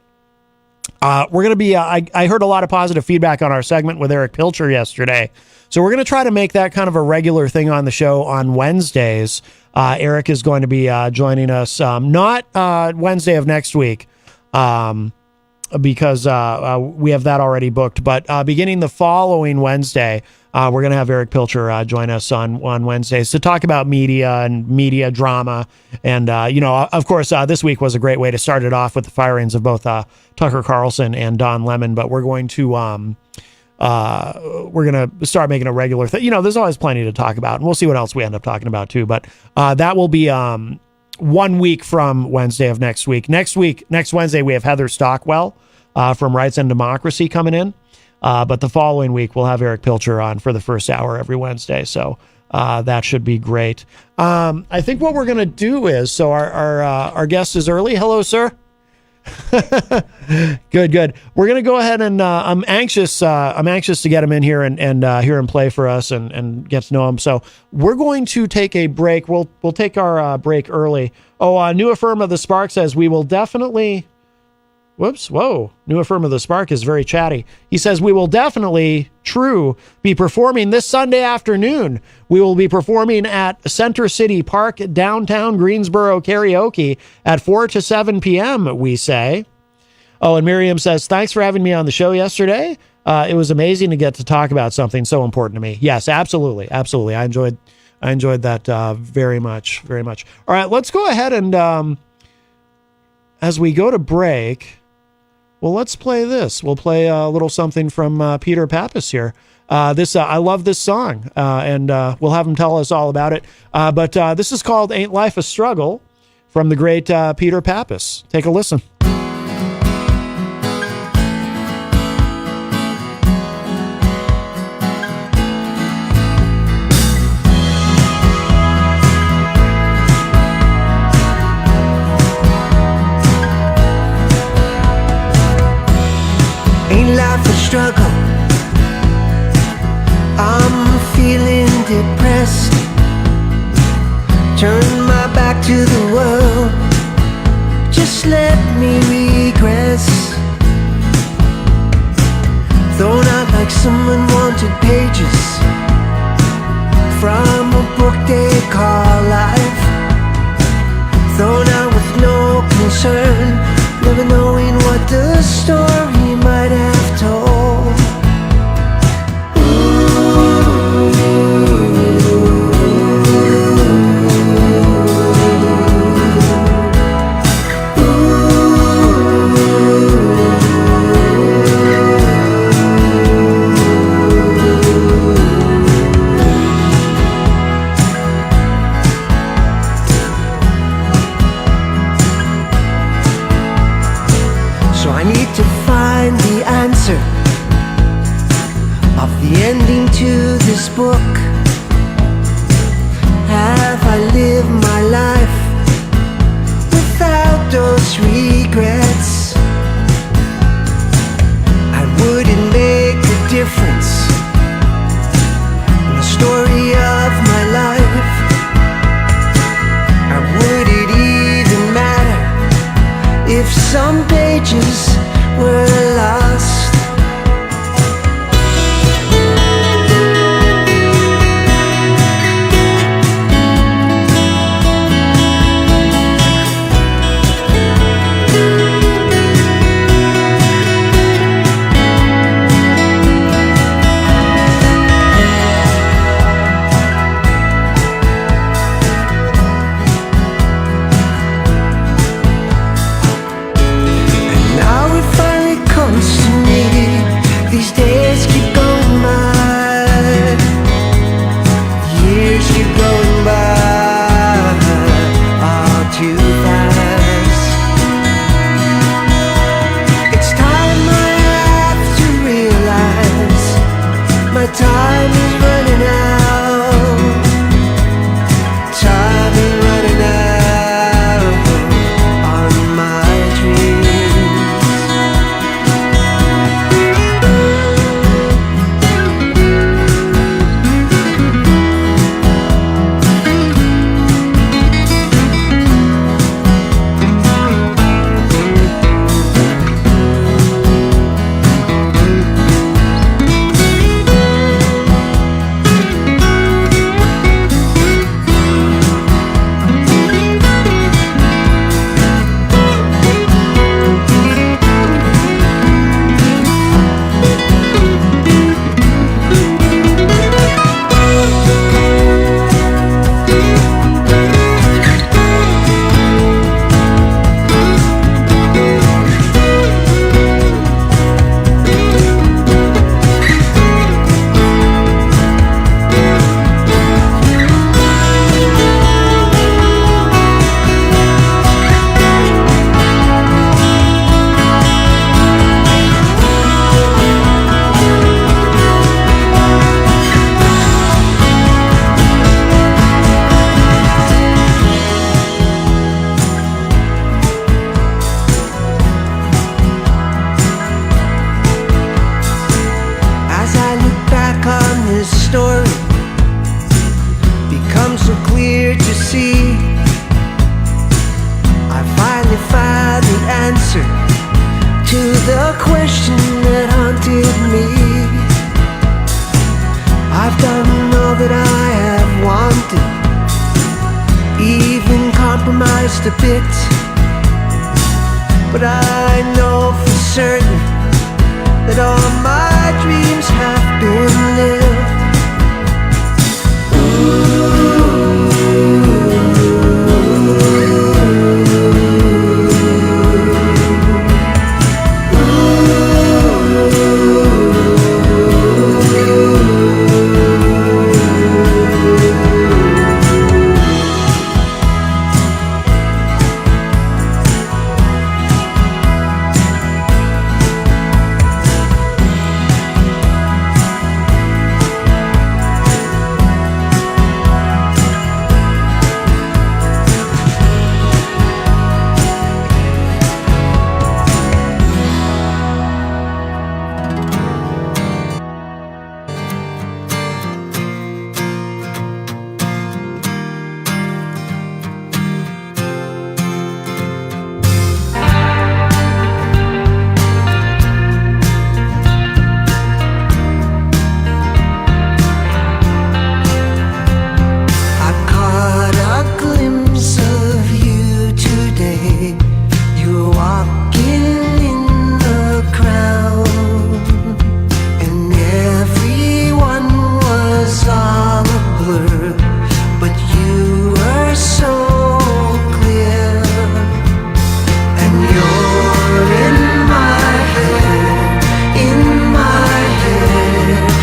we're going to be, I heard a lot of positive feedback on our segment with Eric Pilcher yesterday. So we're going to try to make that kind of a regular thing on the show on Wednesdays. Eric is going to be joining us, not Wednesday of next week, because we have that already booked. But beginning the following Wednesday, we're going to have Eric Pilcher join us on Wednesdays to talk about media and media drama. And, of course, this week was a great way to start it off with the firings of both Tucker Carlson and Don Lemon. But we're going to start making a regular thing. There's always plenty to talk about, and we'll see what else we end up talking about too. But that will be 1 week from Wednesday of next week. Next Wednesday, we have Heather Stockwell from Rights and Democracy coming in. But the following week, we'll have Eric Pilcher on for the first hour every Wednesday. So that should be great. I think what we're going to do is, so our guest is early. Hello, sir. Good. We're going to go ahead and I'm anxious to get him in here and hear him play for us and get to know him. So we're going to take a break. We'll take our break early. New Affirm of the Spark says we will definitely. New Affirm of the Spark is very chatty. He says, we will definitely, be performing this Sunday afternoon. We will be performing at Center City Park, downtown Greensboro Karaoke at 4 to 7 p.m., we say. And Miriam says, thanks for having me on the show yesterday. It was amazing to get to talk about something so important to me. Yes, absolutely. Absolutely. I enjoyed that very much, very much. All right, let's go ahead and as we go to break, let's play this. We'll play a little something from Peter Pappas here. I love this song, and we'll have him tell us all about it. But this is called Ain't Life a Struggle from the great Peter Pappas. Take a listen. Ain't life a struggle? I'm feeling depressed. Turn my back to the world. Just let me regress. Thrown out like some unwanted pages from a book they call life. Thrown out with no concern, never knowing what the story might have told. So I need to find the answer of the ending to this book. Have I lived my life without those regrets? And would it make a difference in the story of my life? And would it even matter if some pages were lost? just a bit, but I know for certain that all my dreams have been lived. In my head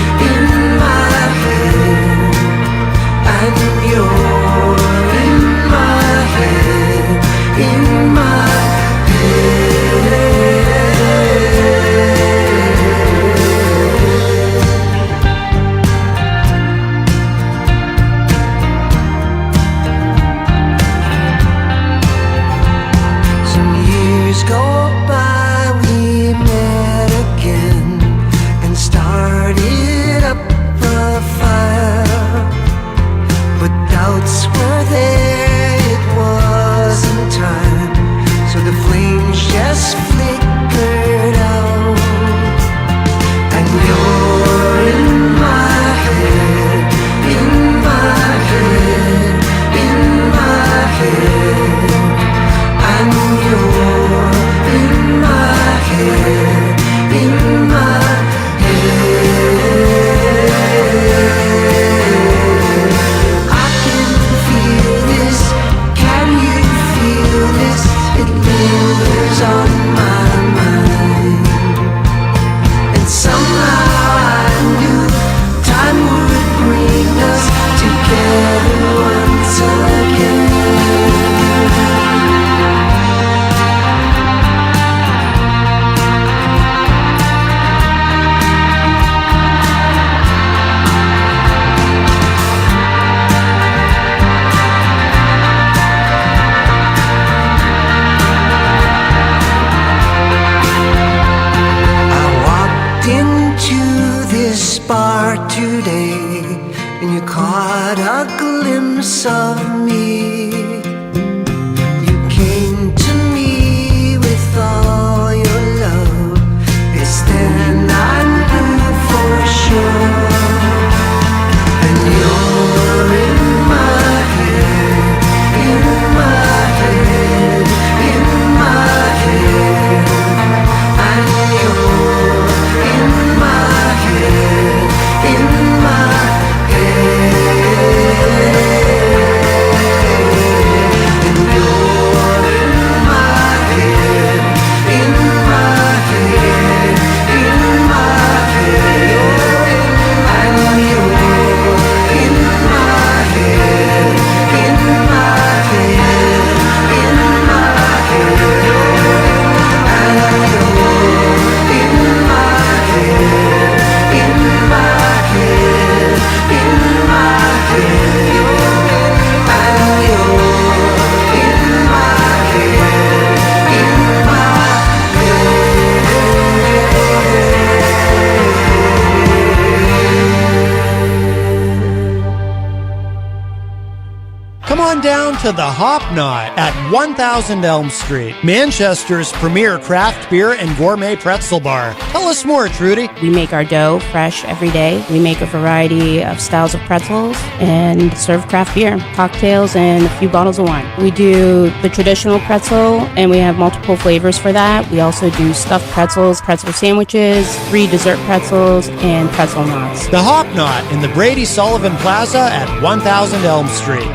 on down to the Hop Knot at 1000 Elm Street, Manchester's premier craft beer and gourmet pretzel bar. Tell us more, Trudy. We make our dough fresh every day. We make a variety of styles of pretzels and serve craft beer, cocktails, and a few bottles of wine. We do the traditional pretzel, and we have multiple flavors for that. We also do stuffed pretzels, pretzel sandwiches, 3 dessert pretzels, and pretzel knots. The Hop Knot in the Brady Sullivan Plaza at 1000 Elm Street.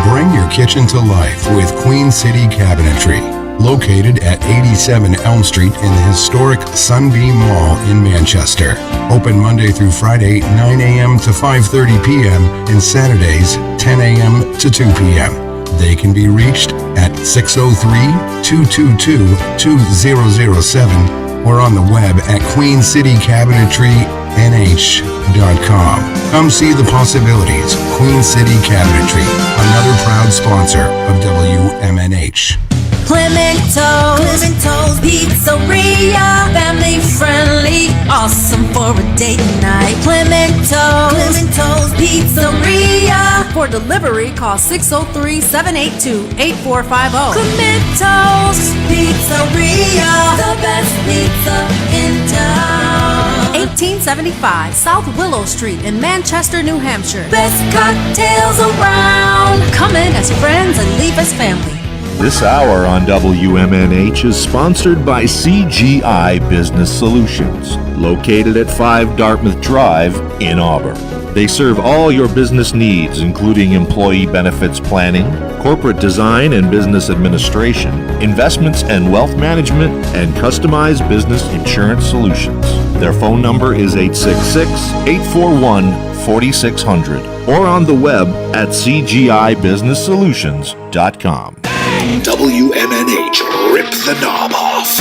Bring your kitchen to life with Queen City Cabinetry, located at 87 Elm Street in the historic Sunbeam Mall in Manchester. Open Monday through Friday, 9 a.m. to 5:30 p.m. and Saturdays, 10 a.m. to 2 p.m. They can be reached at 603-222-2007 or on the web at queencitycabinetrynh.com. Come see the possibilities. Queen City Cabinetry, another proud sponsor of WMNH. Clemento's Pizzeria, family friendly, awesome for a date night. Clemento's Pizzeria. For delivery, call 603-782-8450. Clemento's Pizzeria, the best pizza in town. 1875 South Willow Street in Manchester, New Hampshire. Best cocktails around. Come in as friends and leave as family. This hour on WMNH is sponsored by CGI Business Solutions, located at 5 Dartmouth Drive in Auburn. They serve all your business needs, including employee benefits planning, corporate design and business administration, investments and wealth management, and customized business insurance solutions. Their phone number is 866-841-4600 or on the web at cgibusinesssolutions.com. WMNH, rip the knob off.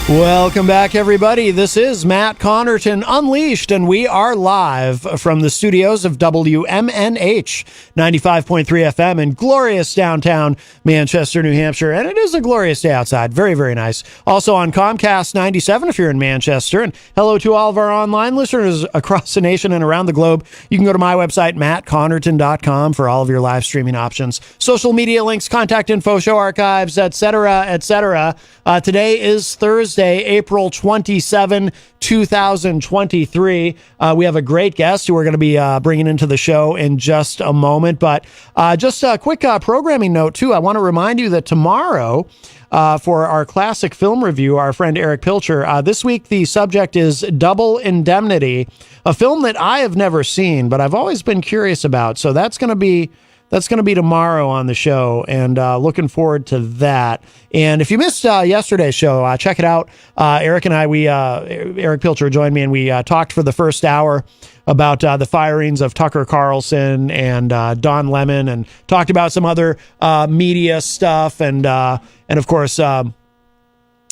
Welcome back, everybody. This is Matt Connerton Unleashed, and we are live from the studios of WMNH 95.3 FM in glorious downtown Manchester, New Hampshire. And it is a glorious day outside. Very, very nice. Also on Comcast 97 if you're in Manchester. And hello to all of our online listeners across the nation and around the globe. You can go to my website, mattconnerton.com, for all of your live streaming options, social media links, contact info, show archives, etc., etc. Today is Thursday, April 27, 2023. We have a great guest who we're going to be bringing into the show in just a moment. But just a quick programming note, too. I want to remind you that tomorrow, for our classic film review, our friend Eric Pilcher, this week the subject is Double Indemnity, a film that I have never seen, but I've always been curious about. So that's going to be tomorrow on the show, and looking forward to that. And if you missed yesterday's show, check it out. Eric and I, Eric Pilcher joined me, and we talked for the first hour about the firings of Tucker Carlson and Don Lemon, and talked about some other media stuff, and of course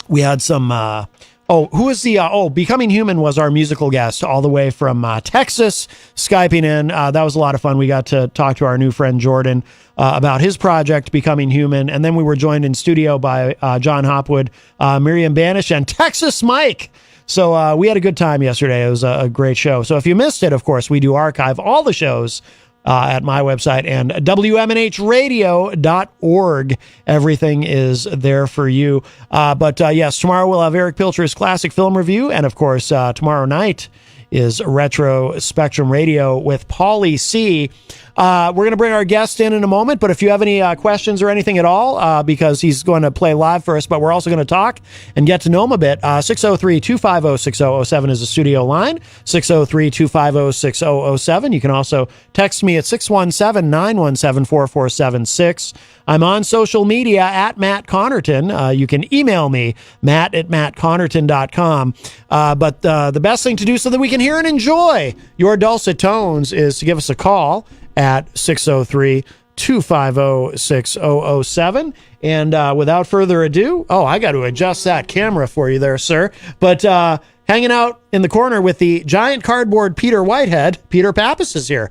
we had some. Who is the... Becoming Human was our musical guest all the way from Texas, Skyping in. That was a lot of fun. We got to talk to our new friend Jordan about his project, Becoming Human. And then we were joined in studio by John Hopwood, Miriam Banish, and Texas Mike. So we had a good time yesterday. It was a great show. So if you missed it, of course, we do archive all the shows at my website and WMNHradio.org. Everything is there for you. But yes, tomorrow we'll have Eric Pilcher's classic film review. And of course, tomorrow night is Retro Spectrum Radio with Paulie C. We're going to bring our guest in a moment, but if you have any questions or anything at all, because he's going to play live for us, but we're also going to talk and get to know him a bit. 603-250-6007 is the studio line. 603-250-6007. You can also text me at 617-917-4476. I'm on social media at Matt Connerton. You can email me, matt@mattconnerton.com. But the best thing to do so that we can hear and enjoy your dulcet tones is to give us a call at 603-250-6007. And without further ado, I got to adjust that camera for you there, sir. But hanging out in the corner with the giant cardboard Peter Whitehead, Peter Pappas is here.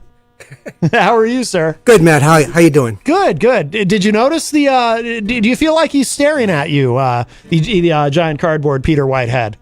How are you, sir? Good, Matt. How you doing? Good. Did you notice do you feel like he's staring at you, the giant cardboard Peter Whitehead?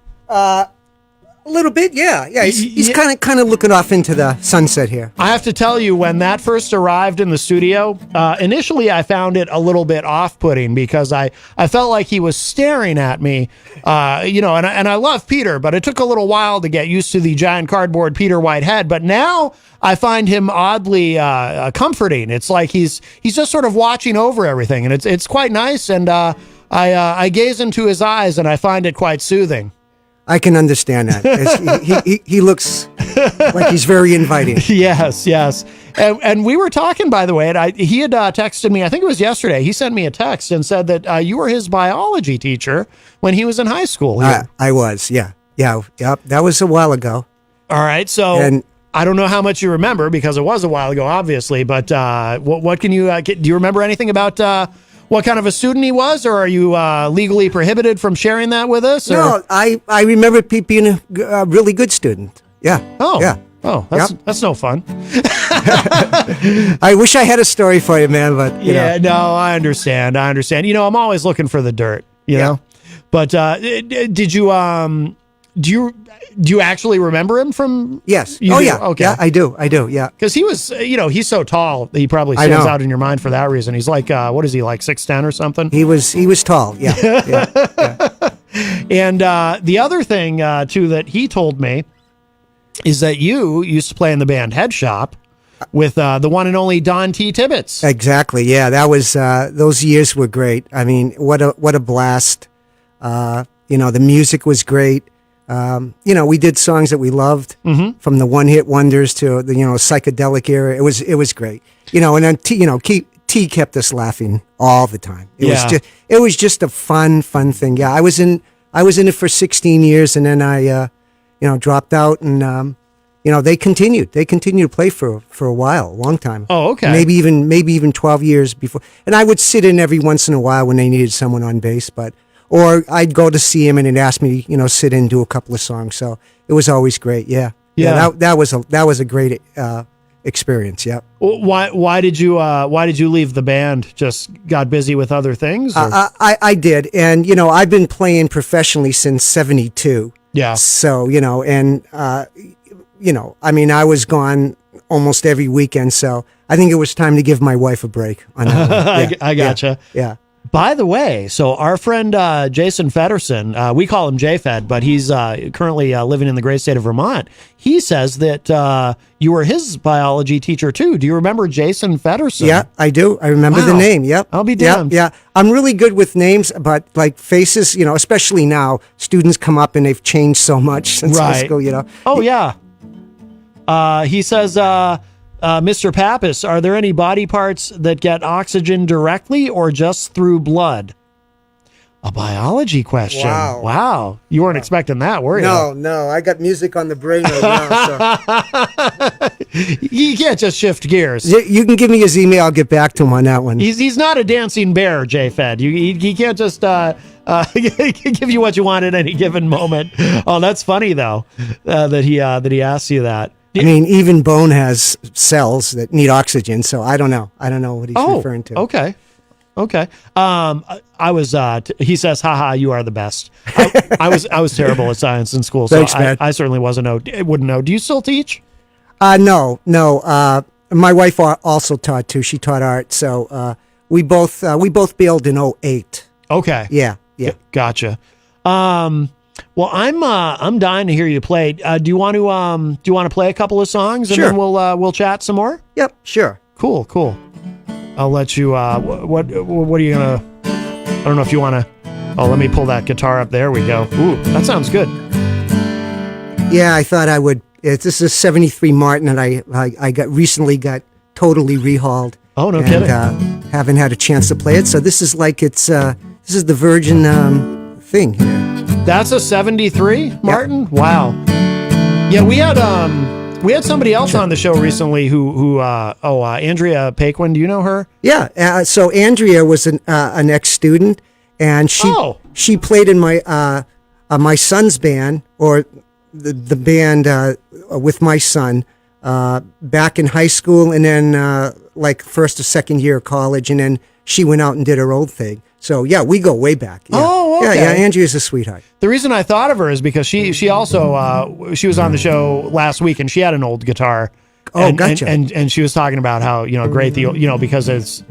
A little bit, yeah. He's kind of looking off into the sunset here. I have to tell you, when that first arrived in the studio, initially I found it a little bit off-putting because I felt like he was staring at me, and I love Peter, but it took a little while to get used to the giant cardboard Peter Whitehead. But now I find him oddly comforting. It's like he's just sort of watching over everything, and it's quite nice. And I gaze into his eyes, and I find it quite soothing. I can understand that. He looks like he's very inviting. Yes. And we were talking, by the way, and he had texted me, I think it was yesterday. He sent me a text and said that you were his biology teacher when he was in high school. I was, yeah. That was a while ago. All right, so I don't know how much you remember because it was a while ago, obviously, but what can you, do you remember anything about what kind of a student he was, or are you legally prohibited from sharing that with us? Or? No, I remember being a really good student. Yeah. Oh. Yeah. Oh, that's no fun. I wish I had a story for you, man, but you know. No, I understand. I'm always looking for the dirt, you know. But did you do you actually remember him from? Yes. You do? Yeah. Okay. Yeah, I do. Yeah. Because he was, he's so tall. He probably stands out in your mind for that reason. He's like, what is he, like 6'10" or something? He was tall. Yeah. And the other thing too that he told me is that you used to play in the band Head Shop with the one and only Don T. Tibbetts. Exactly. Yeah. That was those years were great. I mean, what a blast. The music was great. We did songs that we loved, from the one-hit wonders to the psychedelic era. It was great. And then T kept us laughing all the time. It was just a fun thing. Yeah, I was in it for 16 years, and then I dropped out, and they continued to play for a while, a long time. Oh, okay. Maybe even 12 years before. And I would sit in every once in a while when they needed someone on bass, or I'd go to see him and he'd ask me, sit in and do a couple of songs. So it was always great. Yeah. That was a great experience. Yeah. Why did you leave the band? Just got busy with other things? I did, and I've been playing professionally since '72. Yeah. So I was gone almost every weekend. So I think it was time to give my wife a break on that. Yeah, I gotcha. Yeah. By the way, so our friend Jason Fedderson, we call him J-Fed, but he's currently living in the great state of Vermont. He says that you were his biology teacher too. Do you remember Jason Fedderson? Yeah, I do. I remember the name. Yep. I'll be damned. Yeah. I'm really good with names, but like faces, especially now, students come up and they've changed so much since high school, Oh, yeah. He says... Mr. Pappas, are there any body parts that get oxygen directly or just through blood? A biology question. Wow. You weren't expecting that, were you? No. I got music on the brain right now. So. You can't just shift gears. You can give me his email. I'll get back to him on that one. He's not a dancing bear, J-Fed. He can't just give you what you want at any given moment. Oh, that's funny, though, that he asks you that. I mean, even bone has cells that need oxygen, so I don't know. I don't know what he's referring to. Okay. I was. He says, "Haha, you are the best." I was terrible at science in school, so Thanks, man. I certainly wouldn't know. Do you still teach? No. My wife also taught too. She taught art, so we both bailed in 2008. Okay. Yeah. Gotcha. Well, I'm dying to hear you play. Do you want to play a couple of songs and Sure. then we'll chat some more? Yep, sure. Cool. I'll let you. What are you gonna? I don't know if you want to. Oh, let me pull that guitar up. There we go. Ooh, that sounds good. Yeah, I thought I would. This is a '73 Martin, and I recently got totally rehauled. Oh, no kidding. Haven't had a chance to play it, so this is like this is the Virgin thing here. That's a '73 Martin. Yep. Wow. Yeah, we had somebody else on the show recently who Andrea Paquin. Do you know her? Yeah. So Andrea was an ex-student, and she played in my son's band, or the band with my son back in high school, and then like first or second year of college, and then she went out and did her own thing. So yeah, we go way back. Yeah. Oh, okay. Yeah, Andrea's a sweetheart. The reason I thought of her is because she also she was on the show last week, and she had an old guitar. Oh, gotcha. And she was talking about how great the because it's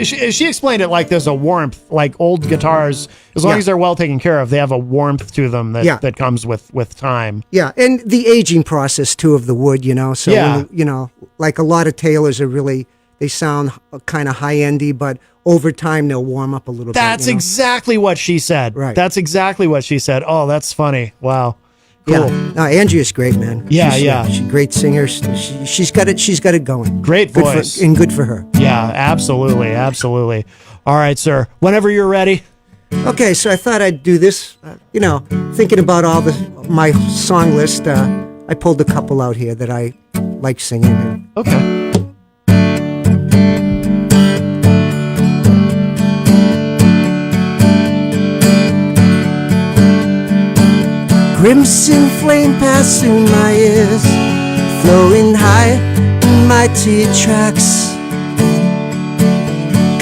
she explained it like there's a warmth, like old guitars, as long as they're well taken care of, they have a warmth to them that comes with time. Yeah, and the aging process too of the wood, So when, like a lot of Taylors are really, they sound kind of high-endy, but over time they'll warm up a little bit. That's exactly what she said. Right. That's exactly what she said. Oh, that's funny. Wow. Cool. Yeah. No, Andrea's great, man. Yeah, she's a great singer. She's got it going. Great voice. Good for her. Yeah, absolutely. All right, sir. Whenever you're ready. Okay, so I thought I'd do this. Thinking about my song list, I pulled a couple out here that I like singing. Okay. Crimson flame passed through my ears, flowing high in my tear tracks.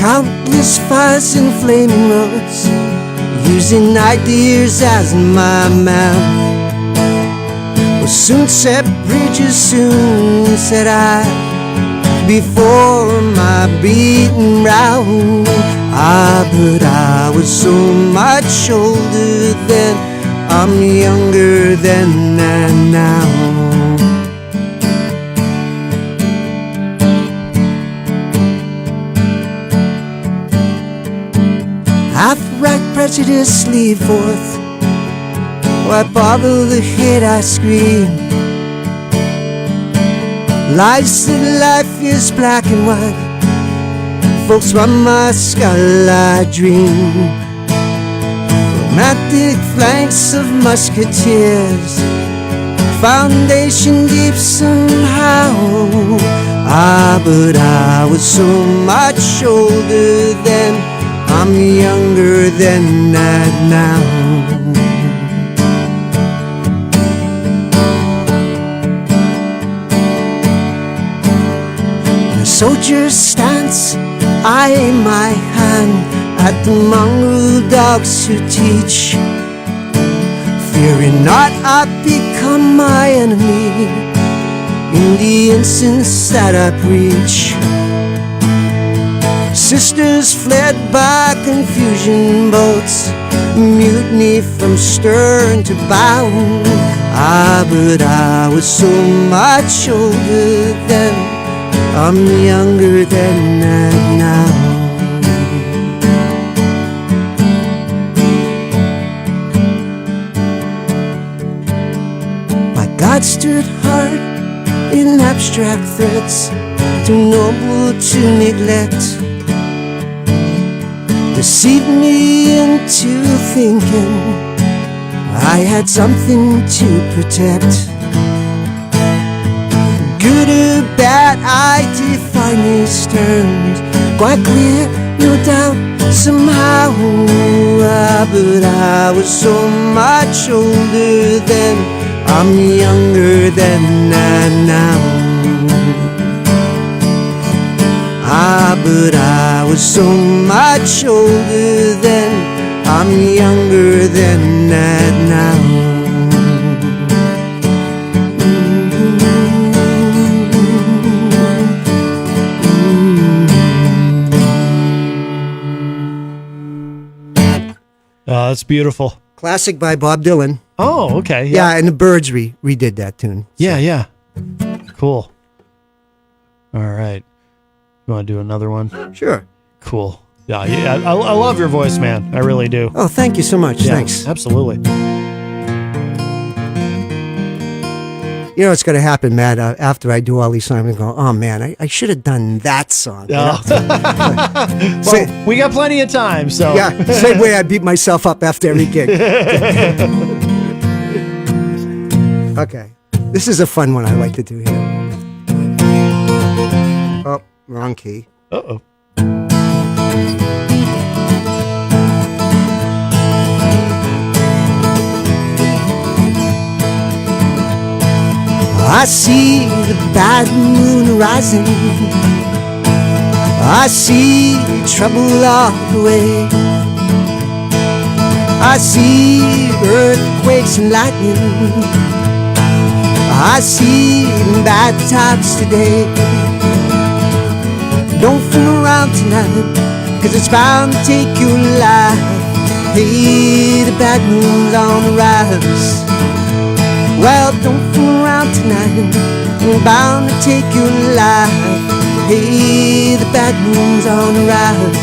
Countless fires and flaming roads, using ideas as my mouth. Will soon set bridges, soon set I before my beaten route. But I was so much older then, I'm younger than that now. Outright prejudice lead forth. Why bother the hate I scream? Life said life is black and white. Folks run my skull, I dream. Romantic flanks of musketeers, foundation deep somehow. But I was so much older then, I'm younger than that now. In a soldier's stance, I aim my hand at the mongrel dogs who teach. Fearing not, I become my enemy in the instance that I preach. Sisters fled by confusion boats, mutiny from stern to bow. But I was so much older then, I'm younger than that now. God stood hard in abstract threats, too noble to neglect. Deceived me into thinking I had something to protect. Good or bad, I define these terms quite clear, no doubt, somehow. But I was so much older then, I'm younger than that now. But I was so much older then, I'm younger than that now. Oh, that's beautiful. Classic by Bob Dylan. Oh, okay. Yeah, and the Byrds redid that tune. So. Yeah. Cool. All right. You want to do another one? Sure. Cool. Yeah, I love your voice, man. I really do. Oh, thank you so much. Yeah, Thanks. Absolutely. You know what's going to happen, Matt? After I do all these songs, I'm going to go, oh, man, I should have done that song. Yeah. Well, we got plenty of time, so. Yeah, same way I beat myself up after every gig. Okay. This is a fun one I like to do here. Oh, wrong key. Uh-oh. I see the bad moon rising. I see trouble all the way. I see earthquakes and lightning. I see bad times today. Don't fool around tonight, 'cause it's bound to take your life. Hey, the bad moon's on the rise. Well, don't fool around tonight, I'm bound to take your life. Hey, the bad moon's on the rise.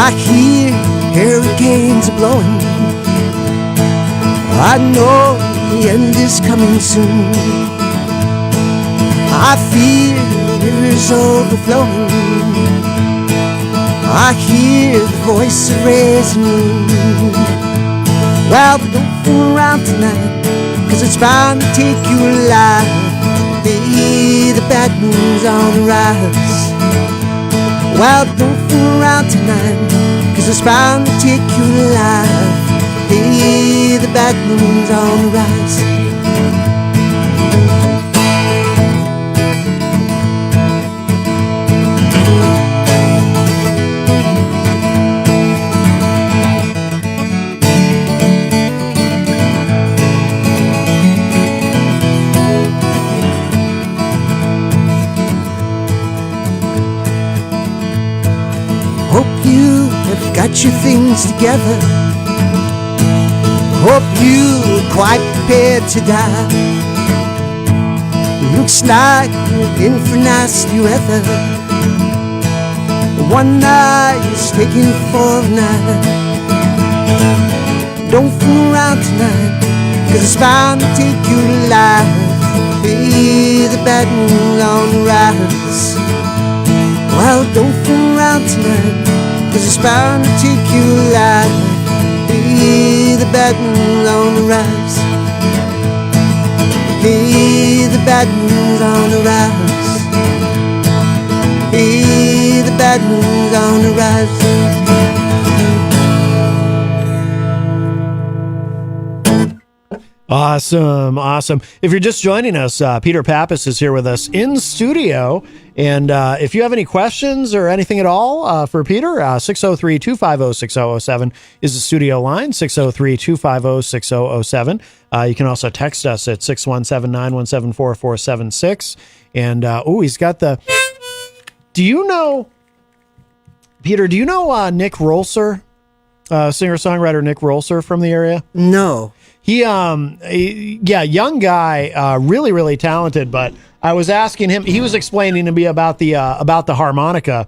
I hear hurricanes are blowing. I know the end is coming soon. I feel rivers overflowing. I hear the voice of raising moon. Well, don't fool around tonight, 'cause it's bound to take your life. Hey, the bad moon's on the rise. Well, don't fool around tonight, 'cause it's bound to take your life. Hey, the bad moon's on the rise. Got your things together. Hope you're quite prepared to die. Looks like you're in for nasty weather. One night is taken for a night. Don't fool around tonight, 'cause it's bound to take your life. Hey, the bad moon's on the rise. Well, don't fool around tonight, 'cause it's bound to take your life. Hey, the bad moon's on the rise. Hey, the bad moon's on the rise. Hey, the bad moon's on the rise. Awesome, awesome. If you're just joining us, Peter Pappas is here with us in studio. And if you have any questions or anything at all for Peter, 603-250-6007 is the studio line, 603-250-6007. You can also text us at 617-917-4476. And, he's got the... Do you know, Peter, do you know Nick Rolser, singer-songwriter Nick Rolser from the area? No. Young guy, really, really talented. But I was asking him; he was explaining to me about the harmonica,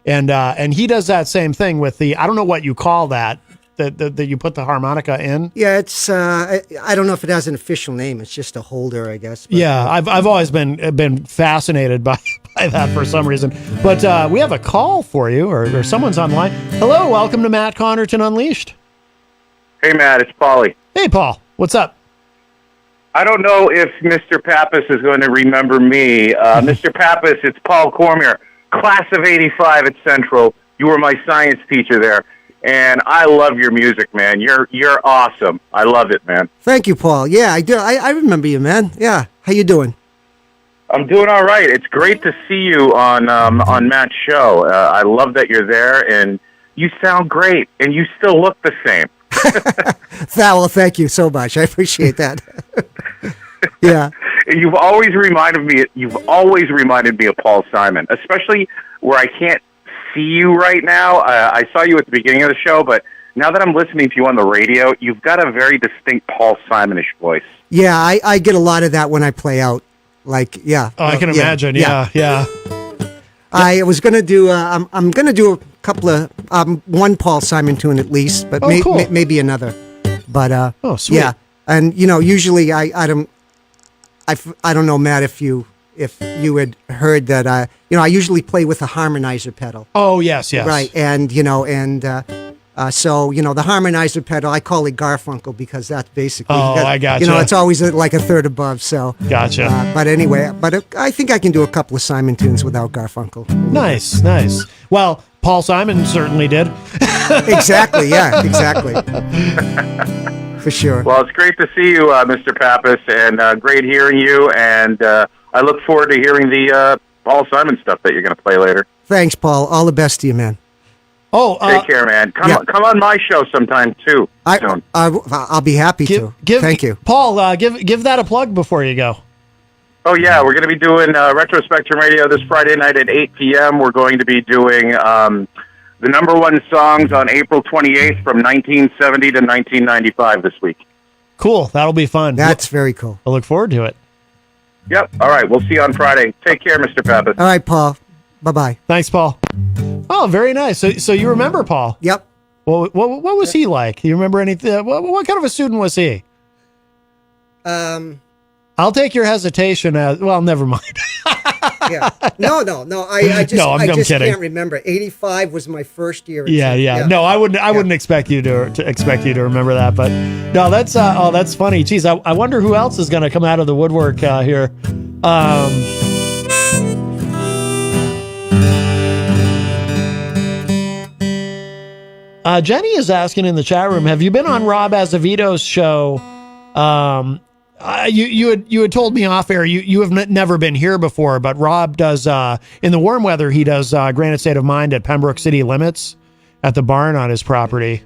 and he does that same thing with the. I don't know what you call that you put the harmonica in. Yeah, it's. I don't know if it has an official name. It's just a holder, I guess. But, yeah, I've always been fascinated by that for some reason. But we have a call for you, or someone's online. Hello, welcome to Matt Connerton Unleashed. Hey, Matt, it's Paulie. Hey, Paul. What's up? I don't know if Mr. Pappas is going to remember me. Mr. Pappas, it's Paul Cormier, class of '85 at Central. You were my science teacher there, and I love your music, man. You're awesome. I love it, man. Thank you, Paul. Yeah, I do. I remember you, man. Yeah. How you doing? I'm doing all right. It's great to see you on Matt's show. I love that you're there, and you sound great, and you still look the same. Well, thank you so much. I appreciate that. Yeah. You've always reminded me of Paul Simon, especially where I can't see you right now. I saw you at the beginning of the show, but now that I'm listening to you on the radio, you've got a very distinct Paul Simonish voice. Yeah, I get a lot of that when I play out. Like, yeah. Oh, I can imagine. Yeah. I was going to do, I'm going to do a couple of, one Paul Simon tune at least, but cool. maybe another. But, sweet. Yeah. And, usually I don't know, Matt, if you had heard that, I usually play with a harmonizer pedal. Oh, yes. Right. And, so, the harmonizer pedal, I call it Garfunkel because that's basically, I gotcha. It's always like a third above. So, gotcha. But anyway, I think I can do a couple of Simon tunes without Garfunkel. Nice. Well, Paul Simon certainly did. Exactly. Yeah, exactly. For sure. Well, it's great to see you, Mr. Pappas, and great hearing you. And I look forward to hearing the Paul Simon stuff that you're going to play later. Thanks, Paul. All the best to you, man. Oh, take care, man. Come on my show sometime too. Soon. I'll be happy to. Thank you, Paul. Give that a plug before you go. Oh yeah, we're going to be doing Retro Spectrum Radio this Friday night at 8 p.m. We're going to be doing the number one songs on April 28th from 1970 to 1995 this week. Cool. That'll be fun. That's very cool. I look forward to it. Yep. All right. We'll see you on Friday. Take care, Mr. Pappas. All right, Paul. Bye-bye. Thanks, Paul. Oh, very nice. So you remember Paul? Yep. What was he like? You remember anything? What kind of a student was he? I'll take your hesitation as well. Never mind. Yeah. No. I just kidding. Can't remember. 85 was my first year. Yeah. No, I wouldn't expect you to expect you to remember that. But no, that's that's funny. Geez, I wonder who else is going to come out of the woodwork here. Jenny is asking in the chat room, have you been on Rob Azevedo's show? You had told me off air you have never been here before, but Rob does in the warm weather he does Granite State of Mind at Pembroke City Limits at the barn on his property.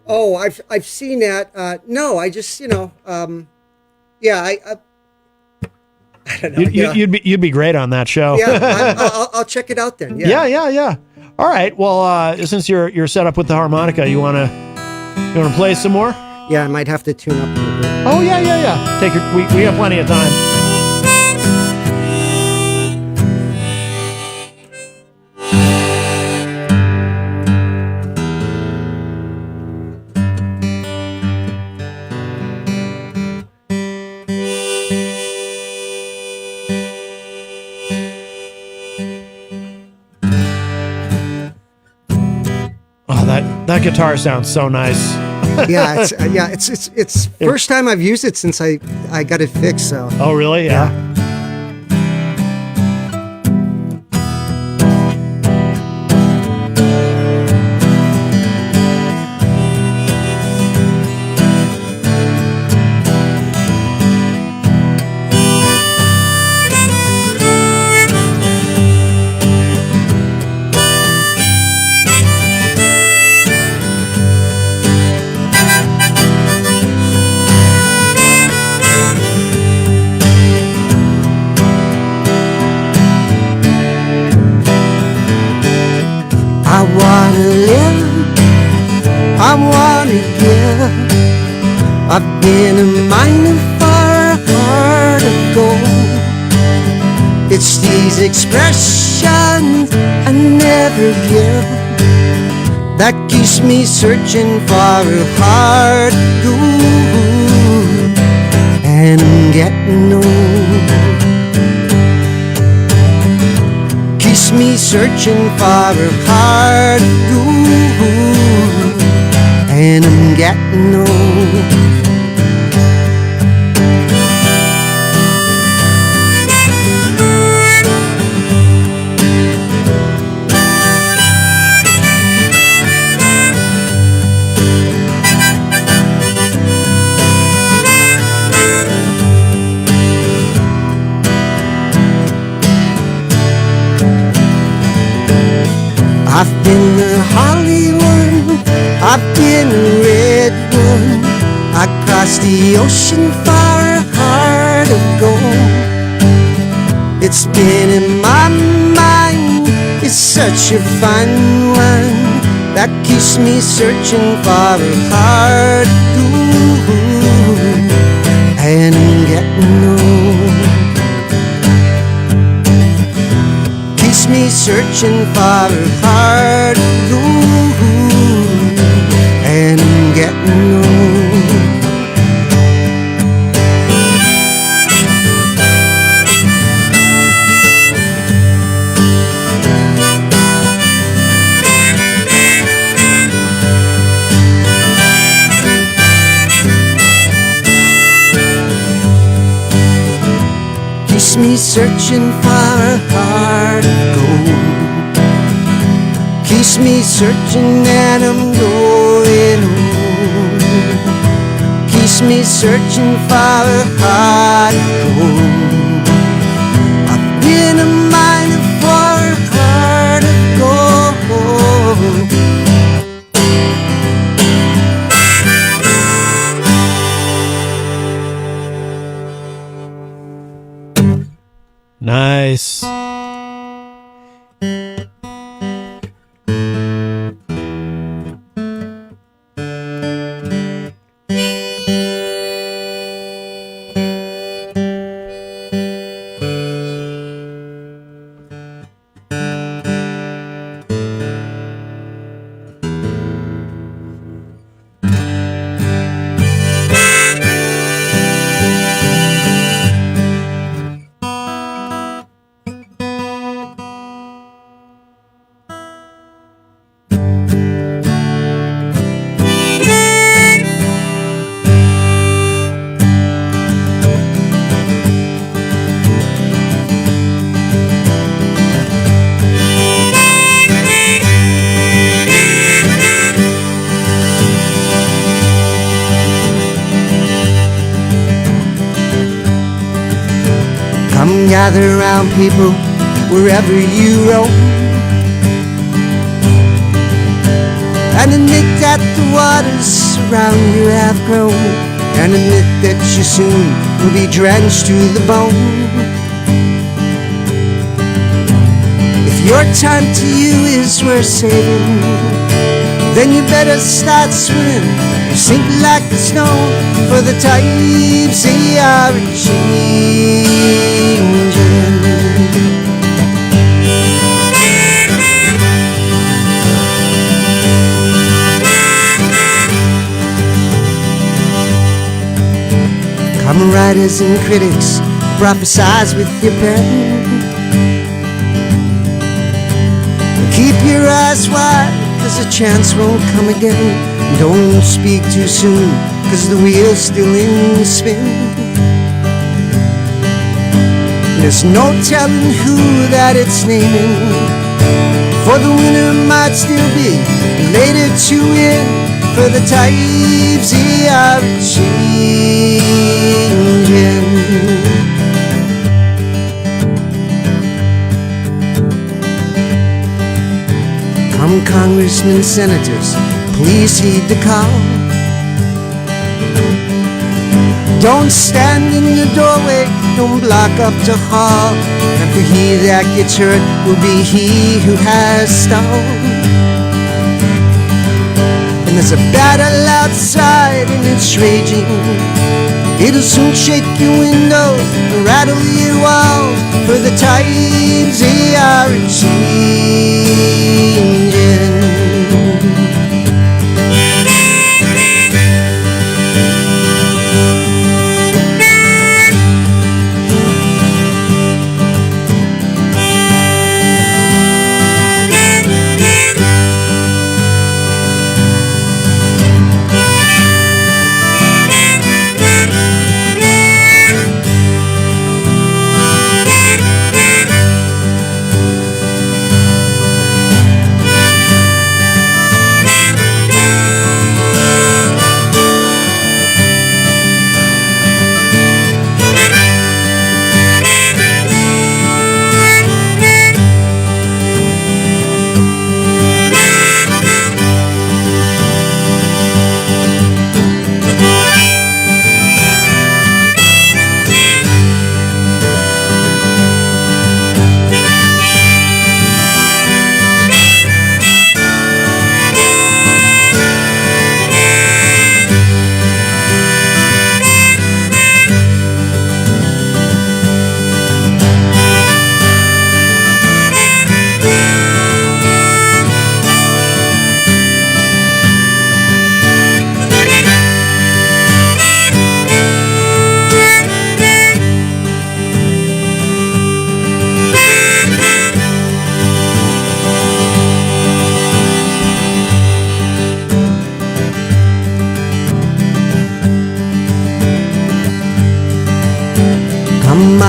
Oh, I've seen that. No, I just I don't know. You'd be great on that show. Yeah, I'll check it out then. Yeah. All right. Well, since you're set up with the harmonica, you wanna play some more? Yeah, I might have to tune up a little bit. Oh yeah. We have plenty of time. That guitar sounds so nice. It's first time I've used it since I got it fixed. So. Oh really? Yeah. I wanna live, I wanna give. I've been a miner for a heart of gold. It's these expressions I never give that keeps me searching for a heart of gold. And I'm getting old. Keeps me searching for a heart of gold. And I'm getting old. I've been a Hollywood, I've been a red one. I crossed the ocean for a heart of gold. It's been in my mind, it's such a fun one that keeps me searching for a heart of gold. And I'm getting old. searching for a heart of gold, and I'm getting old. Keeps me searching for a heart of gold. Keeps me searching and I'm going home. Keeps me searching for a heart of gold. I've been a miner for a heart of gold. Nice. Come gather round, people, wherever you roam, and admit that the waters around you have grown, and admit that you soon will be drenched to the bone. If your time to you is worth saving, then you better start swimming. You sink like the snow, for the tides they are changing. Come writers and critics, prophesize with your pen. Keep your eyes wide, 'cause a chance won't come again. Don't speak too soon, 'cause the wheel's still in spin. There's no telling who that it's naming, for the winner might still be later to win, for the tides they are changing. Come congressmen, senators, please heed the call. Don't stand in the doorway, don't block up the hall, and for he that gets hurt will be he who has stalled. And there's a battle outside and it's raging. It'll soon shake your windows and rattle your walls, for the tides they are changing.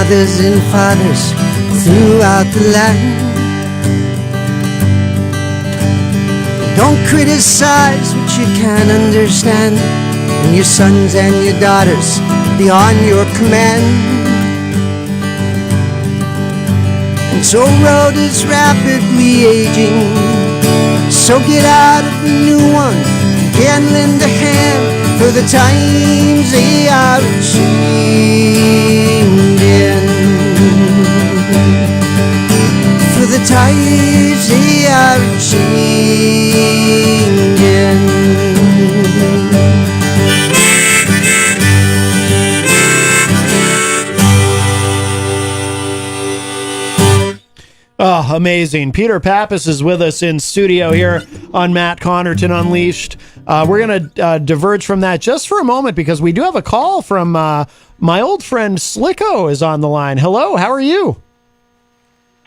mothers and fathers throughout the land. Don't criticize what you can't understand, and your sons and your daughters beyond your command. And so road is rapidly aging, so get out of the new one and lend a hand, for the times they are changing. For the times they are changing. Oh, amazing. Peter Pappas is with us in studio here on Matt Connerton Unleashed. We're going to diverge from that just for a moment because we do have a call from my old friend Slicko is on the line. Hello, how are you?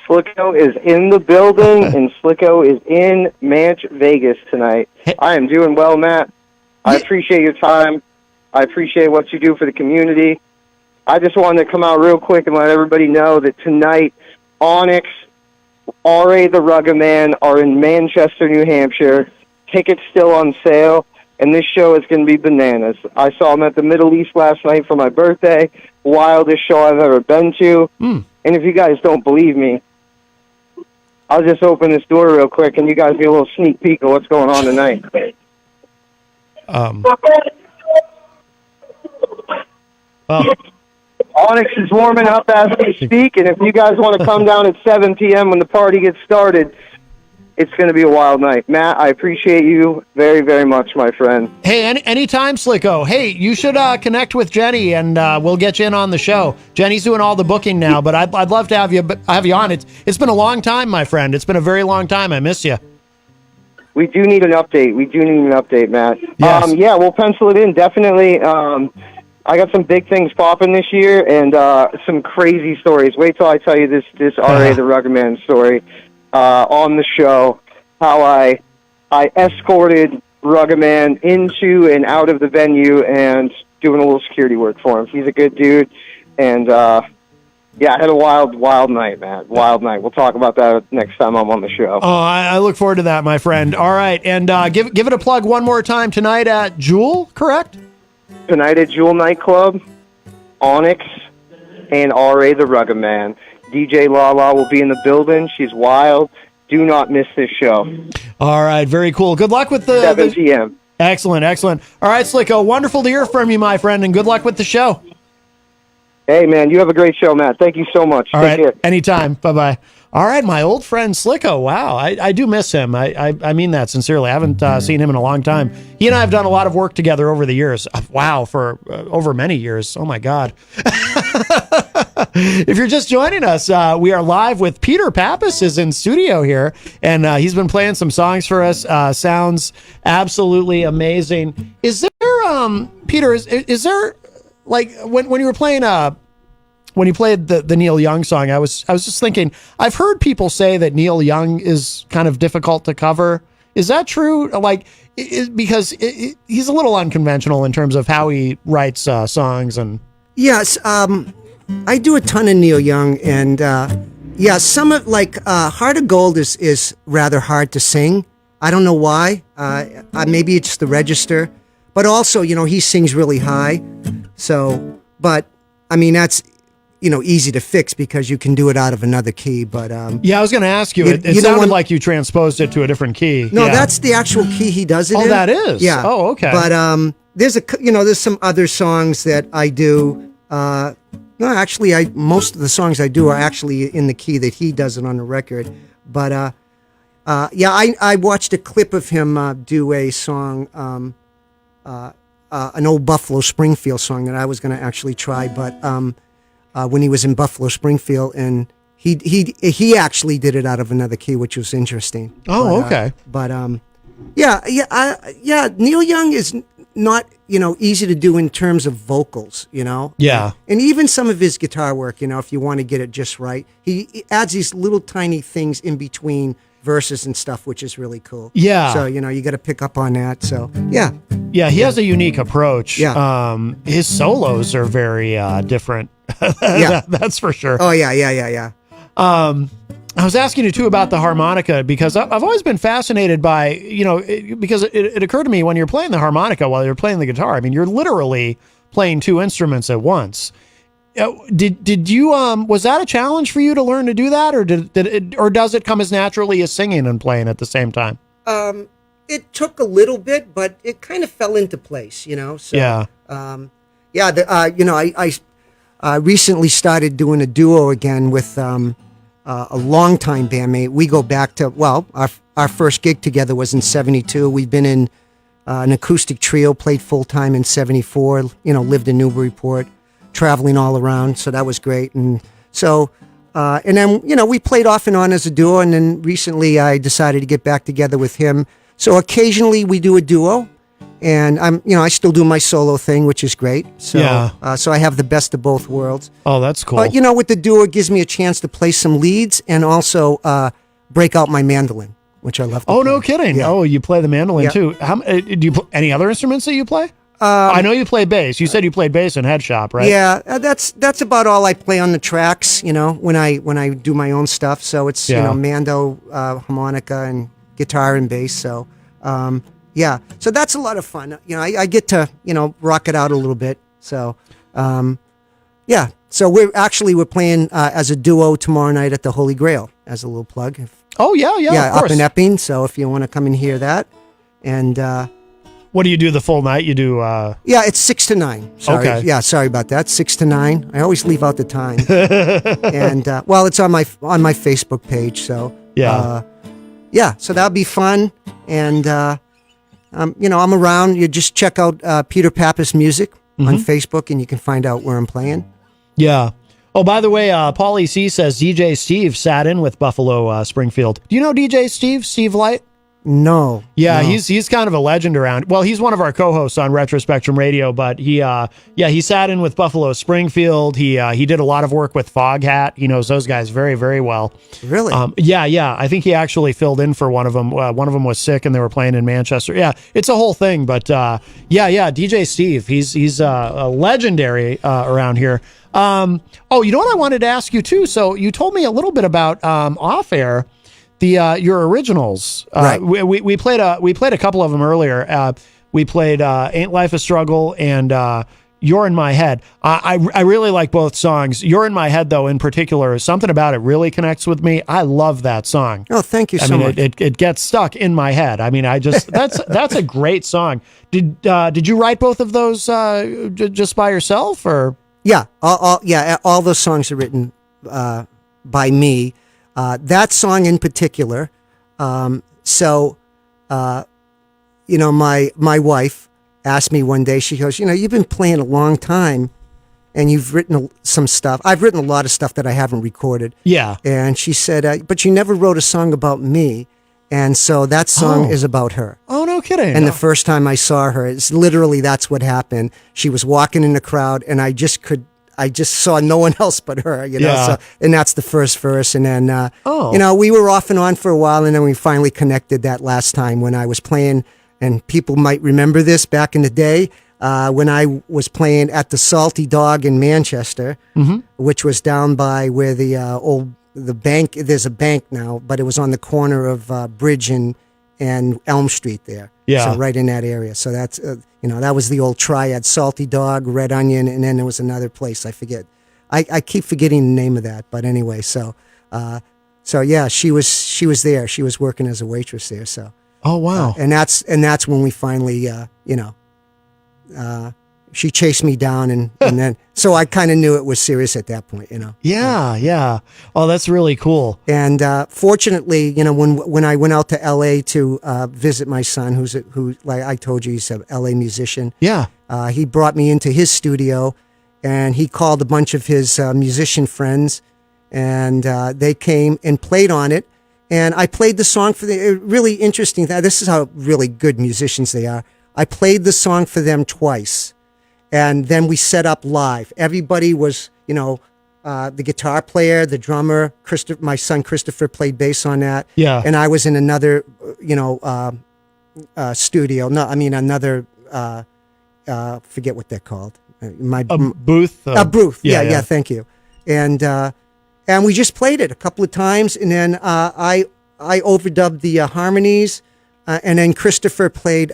Slicko is in the building, and Slicko is in Vegas tonight. I am doing well, Matt. I appreciate your time. I appreciate what you do for the community. I just wanted to come out real quick and let everybody know that tonight, Onyx, R.A. the Rugged Man are in Manchester, New Hampshire. Tickets still on sale, and this show is going to be bananas. I saw them at the Middle East last night for my birthday. Wildest show I've ever been to. And if you guys don't believe me, I'll just open this door real quick, and you guys get a little sneak peek of what's going on tonight. Onyx is warming up as we speak, and if you guys want to come down at 7 p.m. when the party gets started, it's going to be a wild night. Matt, I appreciate you very, very much, my friend. Hey, anytime, Slicko. Hey, you should connect with Jenny, and we'll get you in on the show. Jenny's doing all the booking now, but I'd love to have you on. It's been a long time, my friend. It's been a very long time. I miss you. We do need an update. Matt. Yes. Yeah, we'll pencil it in, definitely. I got some big things popping this year and some crazy stories. Wait till I tell you this R.A. the Rugged Man story on the show, how I escorted Rugged Man into and out of the venue and doing a little security work for him. He's a good dude, and yeah, I had a wild night, man. Wild night. We'll talk about that next time I'm on the show. Oh, I look forward to that, my friend. All right, and give it a plug one more time tonight at Jewel, correct? Tonight at Jewel Nightclub, Onyx, and R.A. the Rugged Man. DJ Lala will be in the building. She's wild. Do not miss this show. All right, very cool. Good luck with the 7 p.m. Excellent. All right, Slicko, wonderful to hear from you, my friend, and good luck with the show. Hey, man, you have a great show, Matt. Thank you so much. All Take right, care. anytime. Bye-bye. All right, my old friend Slicko. Wow, I do miss him. I mean that sincerely. I haven't seen him in a long time. He and I have done a lot of work together over the years. Wow, for over many years. Oh, my God. If you're just joining us, we are live with Peter Pappas is in studio here, and he's been playing some songs for us. Sounds absolutely amazing. Is there, Peter, is there, like, when you were playing when you played the Neil Young song, I was just thinking, I've heard people say that Neil Young is kind of difficult to cover. Is that true? Like, because he's a little unconventional in terms of how he writes songs and. Yes, I do a ton of Neil Young, and yeah, some of Heart of Gold is rather hard to sing. I don't know why. Maybe it's the register, but also he sings really high. So, but I mean that's. Easy to fix because you can do it out of another key. But yeah, I was going to ask you. It sounded like you transposed it to a different key. No, that's the actual key he does it in. Oh, that is. Yeah. Oh, okay. But there's some other songs that I do. No, actually, most of the songs I do are actually in the key that he does it on the record. But yeah, I watched a clip of him do a song, an old Buffalo Springfield song that I was going to actually try, but. When he was in Buffalo Springfield, and he actually did it out of another key, which was interesting. Oh, okay. Yeah. Neil Young is not easy to do in terms of vocals. Yeah. And even some of his guitar work, if you want to get it just right, he adds these little tiny things in between verses and stuff, which is really cool. Yeah. So you got to pick up on that. So yeah, he has a unique approach. Yeah. His solos are very different. Yeah. That's for sure. Oh yeah. I was asking you too about the harmonica because I've always been fascinated by, because it occurred to me when you're playing the harmonica while you're playing the guitar, I mean, you're literally playing two instruments at once. Did you, was that a challenge for you to learn to do that, or or does it come as naturally as singing and playing at the same time? It took a little bit, but it kind of fell into place, so Yeah. I recently started doing a duo again with a longtime bandmate. We go back to, our first gig together was in 72. We've been in an acoustic trio, played full time in 74, lived in Newburyport, traveling all around. So that was great. And so, and then, we played off and on as a duo. And then recently I decided to get back together with him. So occasionally we do a duo. And I still do my solo thing, which is great. So, Yeah. So I have the best of both worlds. Oh, that's cool. But with the duo, it gives me a chance to play some leads and also break out my mandolin, which I love. To Oh, play. no kidding. Yeah. Oh, you play the mandolin Yeah. too. Do you any other instruments that you play? I know you play bass. You said you played bass in Head Shop, right? Yeah, that's about all I play on the tracks. When I do my own stuff. So it's mando, harmonica, and guitar and bass. So. Yeah, so that's a lot of fun. I get to, rock it out a little bit. So, yeah. So we're playing as a duo tomorrow night at the Holy Grail as a little plug. Oh, yeah, Yeah, of up course. in Epping. So if you want to come and hear that. And What do you do the full night? You do... yeah, it's 6 to 9. Sorry. Okay. Yeah, sorry about that. 6 to 9. I always leave out the time. And it's on my Facebook page. So Yeah. yeah. So that'll be fun. And I'm around. You just check out Peter Pappas Music on Facebook, and you can find out where I'm playing. Yeah. Oh, by the way, Paulie C says DJ Steve sat in with Buffalo Springfield. Do you know DJ Steve Light? No. Yeah, no. he's kind of a legend around. Well, he's one of our co-hosts on Retro Spectrum Radio, but he sat in with Buffalo Springfield. He did a lot of work with Foghat. He knows those guys very, very well. Really? Yeah. I think he actually filled in for one of them. One of them was sick, and they were playing in Manchester. Yeah, it's a whole thing. But DJ Steve, he's a legendary around here. You know what I wanted to ask you too? So you told me a little bit about off air. Your originals, Right. we played a couple of them earlier. We played Ain't Life a Struggle and You're in My Head. I really like both songs. You're in My Head, though, in particular, something about it really connects with me. I love that song. Oh, thank you so much. It gets stuck in my head. I mean, that's a great song. Did you write both of those just by yourself, or? Yeah, all those songs are written by me. That song in particular. My wife asked me one day, she goes, you've been playing a long time and you've written some stuff. I've written a lot of stuff that I haven't recorded. Yeah. And she said, but you never wrote a song about me. And so that song is about her. Oh, no kidding. And the first time I saw her, it's literally, that's what happened. She was walking in the crowd and I just saw no one else but her, Yeah. So, and that's the first verse. And then, we were off and on for a while, and then we finally connected that last time when I was playing, and people might remember this back in the day, when I was playing at the Salty Dog in Manchester, which was down by where the bank, there's a bank now, but it was on the corner of Bridge and Elm Street there. Yeah. So right in that area. So that's, that was the old triad, Salty Dog, Red Onion, and then there was another place, I forget. I keep forgetting the name of that, but anyway, so yeah, she was there. She was working as a waitress there, so. Oh, wow. And that's when we finally, she chased me down and then, so I kind of knew it was serious at that point, Yeah. Oh, that's really cool. And fortunately, when I went out to LA to visit my son, who like I told you, he's a LA musician. Yeah. He brought me into his studio, and he called a bunch of his musician friends, and they came and played on it. And I played the song for the really interesting. This is how really good musicians they are. I played the song for them twice. And then we set up live. Everybody was, the guitar player, the drummer, my son Christopher played bass on that. Yeah. And I was in another, studio. No, I mean another, forget what they're called. Booth. Booth. Yeah. Thank you. And we just played it a couple of times, and then I overdubbed the harmonies, and then Christopher played.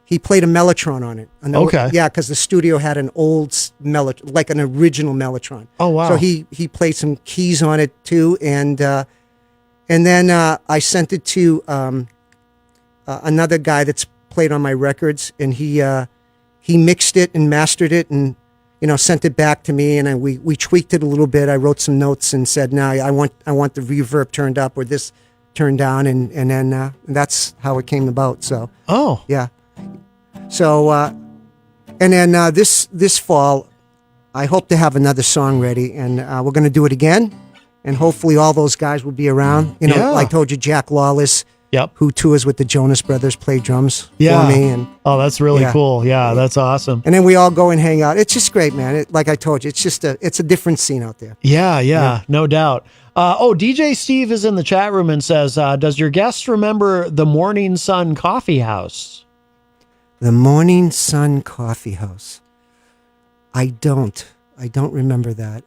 He played a mellotron on it. Okay. Yeah, because the studio had an old like an original mellotron. Oh wow. So he played some keys on it too, and then I sent it to another guy that's played on my records, and he mixed it and mastered it, and sent it back to me, and we tweaked it a little bit. I wrote some notes and said, "No, I want the reverb turned up or this turned down," and then that's how it came about. So yeah. So and then this fall, I hope to have another song ready, and we're going to do it again, and hopefully all those guys will be around. I told you, Jack Lawless. Yep. Who tours with the Jonas Brothers, played drums for me. And that's really cool. Yeah, that's awesome. And then we all go and hang out. It's just great, man. Like I told you, it's a different scene out there. Yeah, no doubt. DJ Steve is in the chat room and says, does your guest remember the Morning Sun Coffee House? The Morning Sun Coffee House. I don't remember that.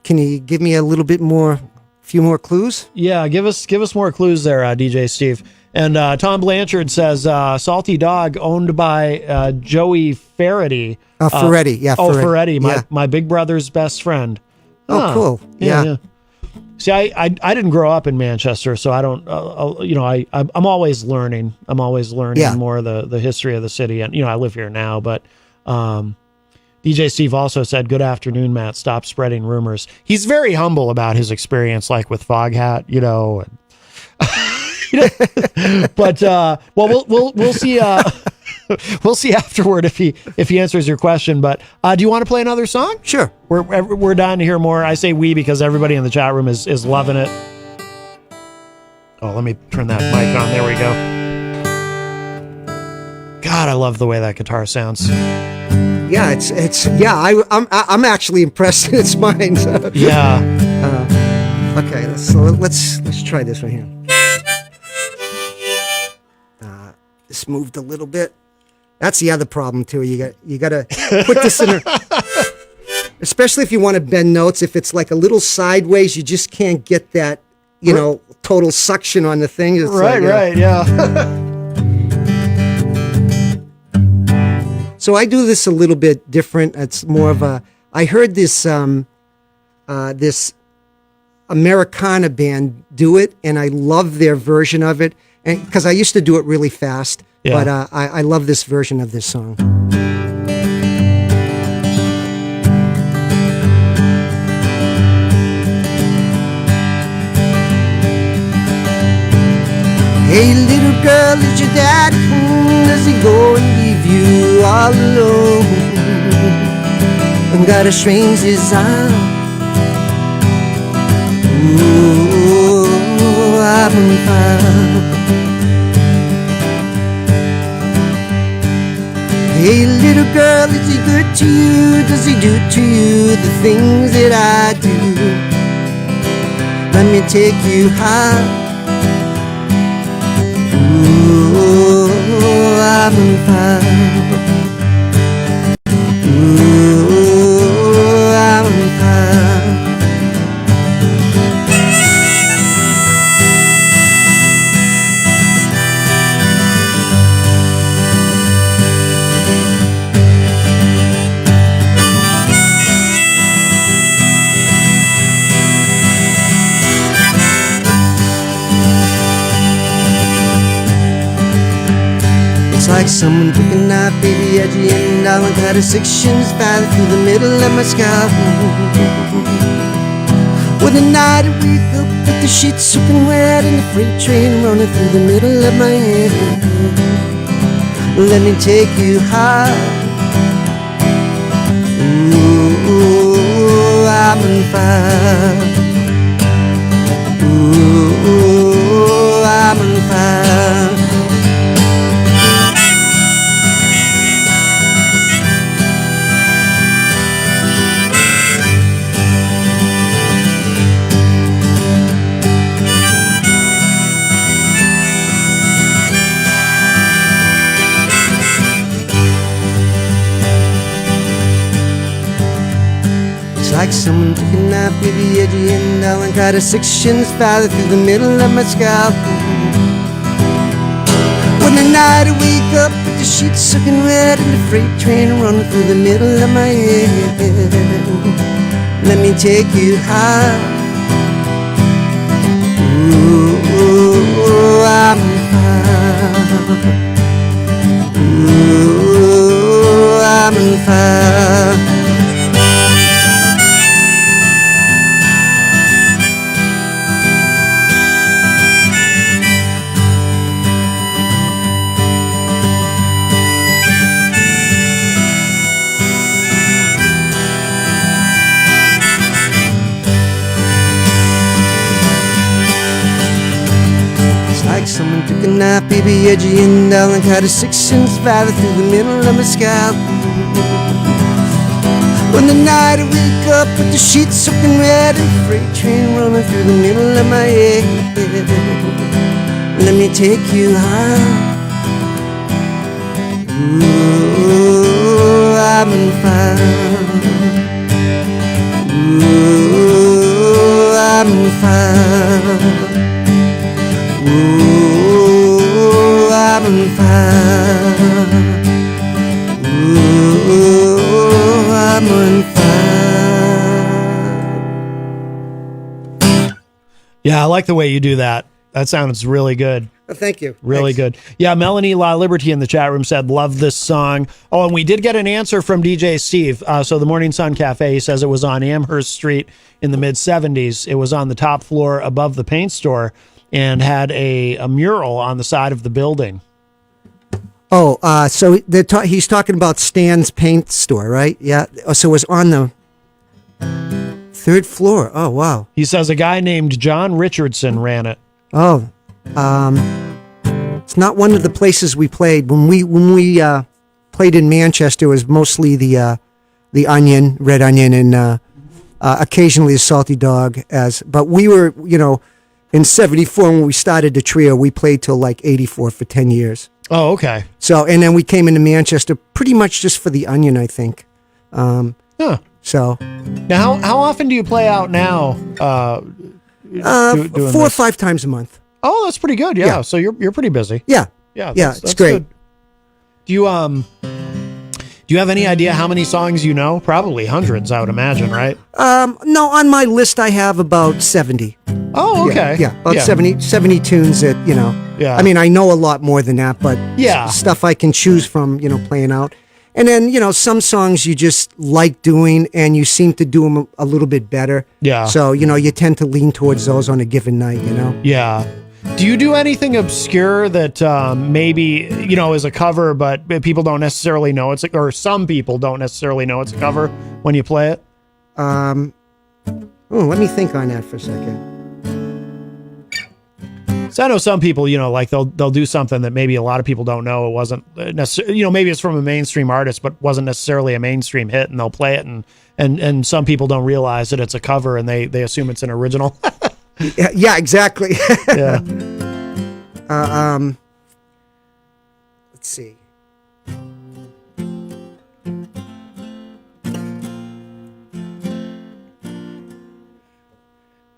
Can you give me a little bit more? Few more clues? Yeah, give us more clues there, DJ Steve. And Tom Blanchard says Salty Dog owned by Joey Ferretti. Ferretti, yeah. Ferretti, my big brother's best friend. Oh, cool. Yeah. See, I didn't grow up in Manchester, so I don't. I'm always learning. I'm always learning more of the history of the city, and I live here now, but. DJ Steve also said, "Good afternoon, Matt. Stop spreading rumors." He's very humble about his experience, like with Foghat, But we'll see. We'll see afterward if he answers your question. But do you want to play another song? Sure. We're dying to hear more. I say we because everybody in the chat room is loving it. Oh, let me turn that mic on. There we go. God, I love the way that guitar sounds. Yeah, I'm actually impressed. It's mine. So. Yeah. Okay, let's try this one here. This moved a little bit. That's the other problem too. You got to put this in. Especially if you want to bend notes. If it's like a little sideways, you just can't get that. Total suction on the thing. It's right. Yeah. So I do this a little bit different. It's more of I heard this this Americana band do it, and I love their version of it. And because I used to do it really fast, but I love this version of this song. Hey, little girl, is your daddy home? Does he go and leave you all alone? And got a strange desire. Ooh, I'm on fire. Hey, little girl, is he good to you? Does he do to you the things that I do? Let me take you high. Ooh, I'm on fire. Ooh, I'm on fire. It's like someone took a knife, baby, at the end. I cut a sections right through the middle of my scalp. With a night I wake up with the sheets soaking wet and the freight train running through the middle of my head. Let me take you high. Ooh, I'm on fire. Ooh, I'm on fire. like someone took a knife with the edgy end out and cut a sections farther through the middle of my scalp. When the night I wake up with the sheets soaking wet and the freight train running through the middle of my head, let me take you high. Ooh, I'm fine. Ooh, I'm fine. Like someone took a knife, baby, edgy and dull, and cut a sections farther through the middle of my scalp. When the night I wake up with the sheets soaking wet and the freight train running through the middle of my head, let me take you high. Ooh, I'm on fire. Ooh, I'm on fire. Ooh, I'm on fire. Ooh, I'm on fire. Yeah, I like the way you do that. That sounds really good. Oh, thank you. Really Thanks. good. Yeah, Melanie La Liberty in the chat room said, love this song. Oh, and we did get an answer from DJ Steve. So the Morning Sun Cafe, he says it was on Amherst Street in the mid-'70s. It was on the top floor above the paint store and had a mural on the side of the building. Oh, so he's talking about Stan's paint store, right? Yeah. Oh, so it was on the third floor. Oh, wow. He says a guy named John Richardson ran it. Oh, it's not one of the places we played. When we played in Manchester, it was mostly the Onion, Red Onion, and occasionally the Salty Dog. But we were, in 74, when we started the trio, we played till like 84 for 10 years. Oh, okay. So, and then we came into Manchester pretty much just for the Onion, I think. So. Now, how often do you play out now? 4 or 5 times a month. Oh, that's pretty good. Yeah. So you're pretty busy. Yeah. Yeah. It's great. Good. Do you have any idea how many songs you know? Probably hundreds, I would imagine, right? No, on my list I have about 70. Oh, okay. Yeah, about 70 tunes that, Yeah. I mean, I know a lot more than that, but Yeah. stuff I can choose from, playing out. And then, some songs you just like doing and you seem to do them a little bit better. Yeah. So, you tend to lean towards those on a given night, Yeah. Do you do anything obscure that maybe, is a cover, but people don't necessarily know it's or some people don't necessarily know it's a cover when you play it? Let me think on that for a second. So I know some people, like they'll do something that maybe a lot of people don't know. It wasn't necessarily, maybe it's from a mainstream artist, but wasn't necessarily a mainstream hit, and they'll play it, and some people don't realize that it's a cover, and they assume it's an original. Yeah, exactly. Yeah. Let's see.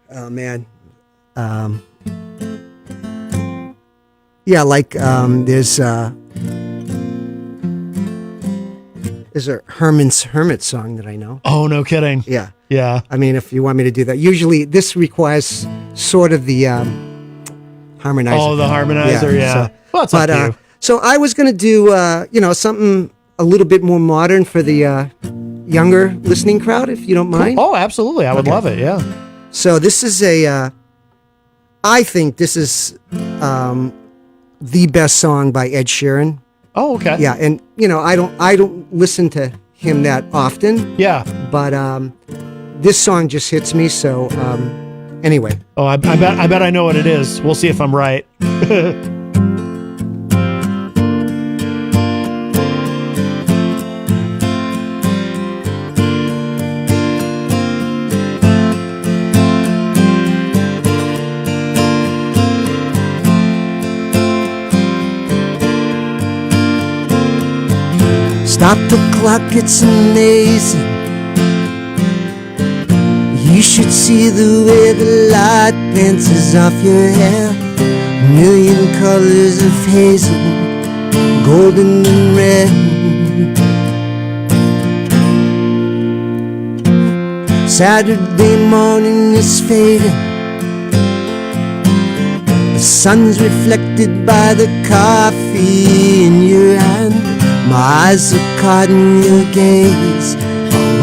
Oh man. Yeah, like there's a Herman's Hermit song that I know. Oh, no kidding. Yeah. Yeah. I mean, if you want me to do that, usually this requires sort of the harmonizer. Oh, the harmonizer, yeah. So, Well, it's up to you. So I was going to do, something a little bit more modern for the younger listening crowd, if you don't mind. Oh, absolutely. I would love it, yeah. So this is I think this is the best song by Ed Sheeran. Oh, okay. Yeah, and I don't listen to him that often. Yeah. But this song just hits me. So anyway. Oh, I bet I know what it is. We'll see if I'm right. Stop the clock, it's amazing should see the way the light dances off your hair. A million colors of hazel, golden and red. Saturday morning is fading. The sun's reflected by the coffee in your hand. My eyes are caught in your gaze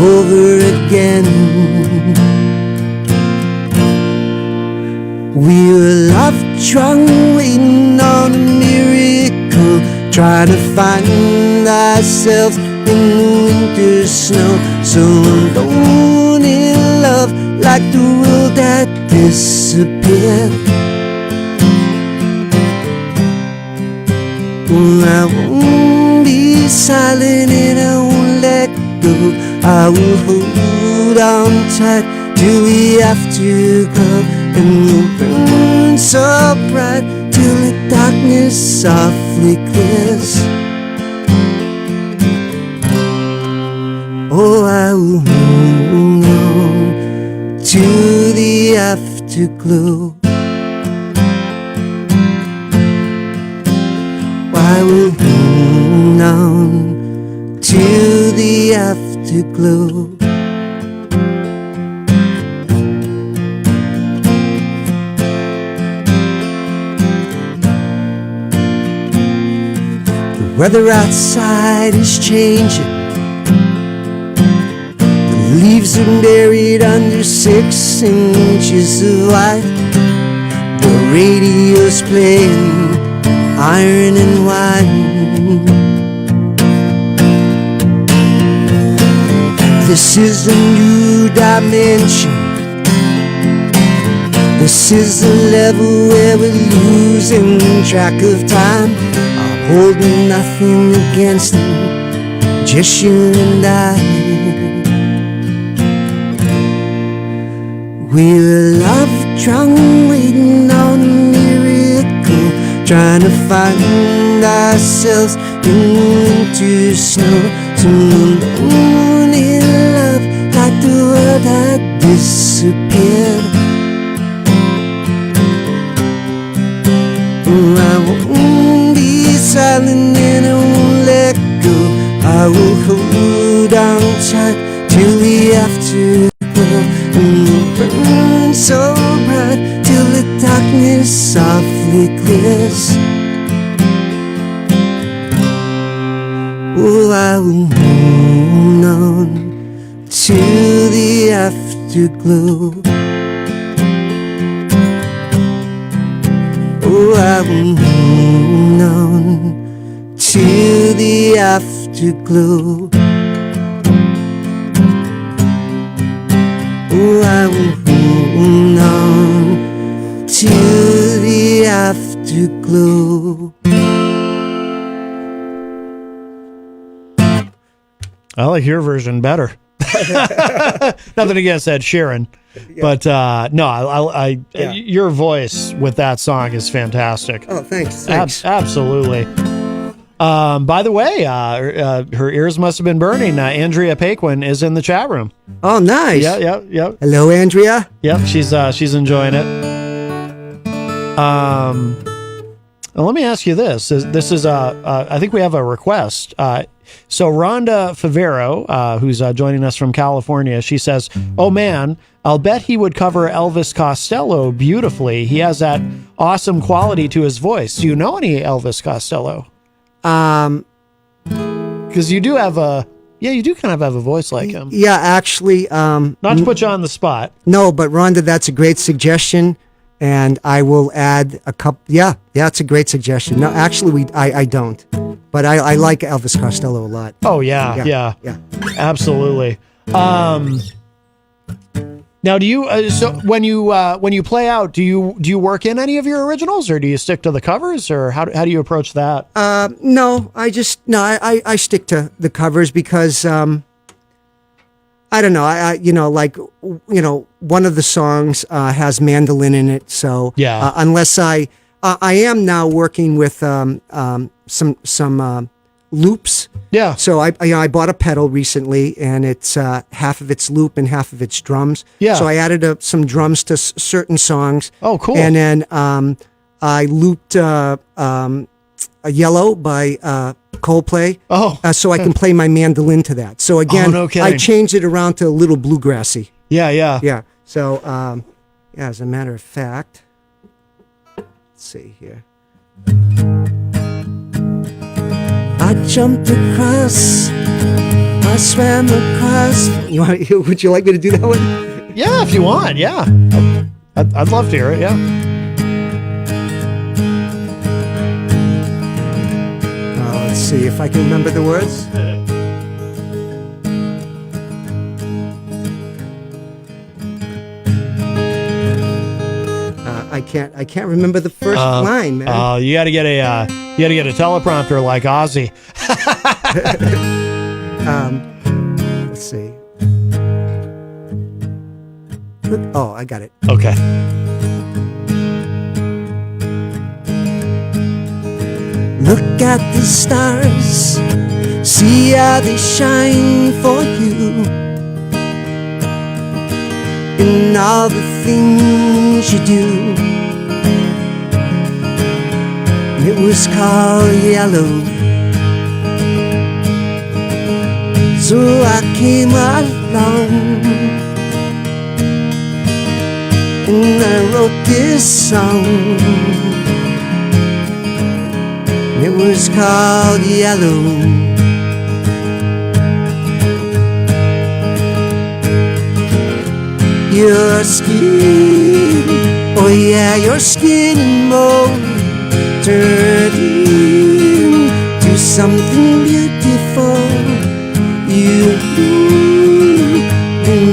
all over again. We were love-drunk, waiting on a miracle, trying to find ourselves in the winter snow. So alone in love, like the world had disappeared. I won't be silent and I won't let go. I will hold on tight till the afterglow, and we'll burn so bright till the darkness softly clears. Oh, I will hold on to the afterglow. I will hold on to the afterglow. The weather outside is changing. The leaves are buried under 6 inches of white. The radio's playing Iron and Wine. This is a new dimension. This is the level where we're losing track of time. I'm holding nothing against them, just you and I. We were love-drunk, waiting on a miracle, trying to find ourselves in the winter snow. So alone in love, like the world had disappeared. Oh, I won't be silent and I won't let go. I will hold on tight till the afterglow, and we'll burn so bright till the darkness softly clears. Oh, I will hold on to the afterglow. Oh, I will hold on to the afterglow. Oh, I will hold on to the afterglow. I like your version better. Nothing against Ed Sheeran, but no, I your voice with that song is fantastic. Oh, thanks. Absolutely. By the way, her ears must have been burning. Andrea Paquin is in the chat room. Oh, nice. Yeah. Hello, Andrea. Yep, she's enjoying it. Let me ask you this. This is I think we have a request. So Rhonda Favero, who's joining us from California, she says, "Oh man, I'll bet he would cover Elvis Costello beautifully. He has that awesome quality to his voice." Do you know any Elvis Costello? Because you do have you do kind of have a voice like him. Yeah, actually. Not to put you on the spot. No, but Rhonda, that's a great suggestion. And I will add a couple. Yeah, it's a great suggestion. No, actually, I don't. But I like Elvis Costello a lot. Oh, yeah. Absolutely. Now, do you so when you play out, do you work in any of your originals, or do you stick to the covers, or how do you approach that? No, I stick to the covers because I don't know. I one of the songs has mandolin in it, so yeah. Unless I am now working with some loops Yeah. So I bought a pedal recently, and it's half of it's loop and half of it's drums. Yeah. So I added some drums to certain songs. Oh, cool. And then I looped a Yellow by Coldplay. Oh. So I can play my mandolin to that. So again, no kidding. I changed it around to a little bluegrassy. Yeah, yeah. Yeah. So, as a matter of fact, let's see here. I jumped across, I swam across. Would you like me to do that one? Yeah, if you want. Yeah. I'd love to hear it. Yeah. Let's see if I can remember the words. I can't remember the first line, man. You got to get a teleprompter like Ozzy. Let's see. Oh, I got it. Okay. Look at the stars, see how they shine for you, in all the things you do. It was called yellow, so I came along and I wrote this song. It was called Yellow. Your skin, oh yeah, your skin and mold turned into something beautiful. You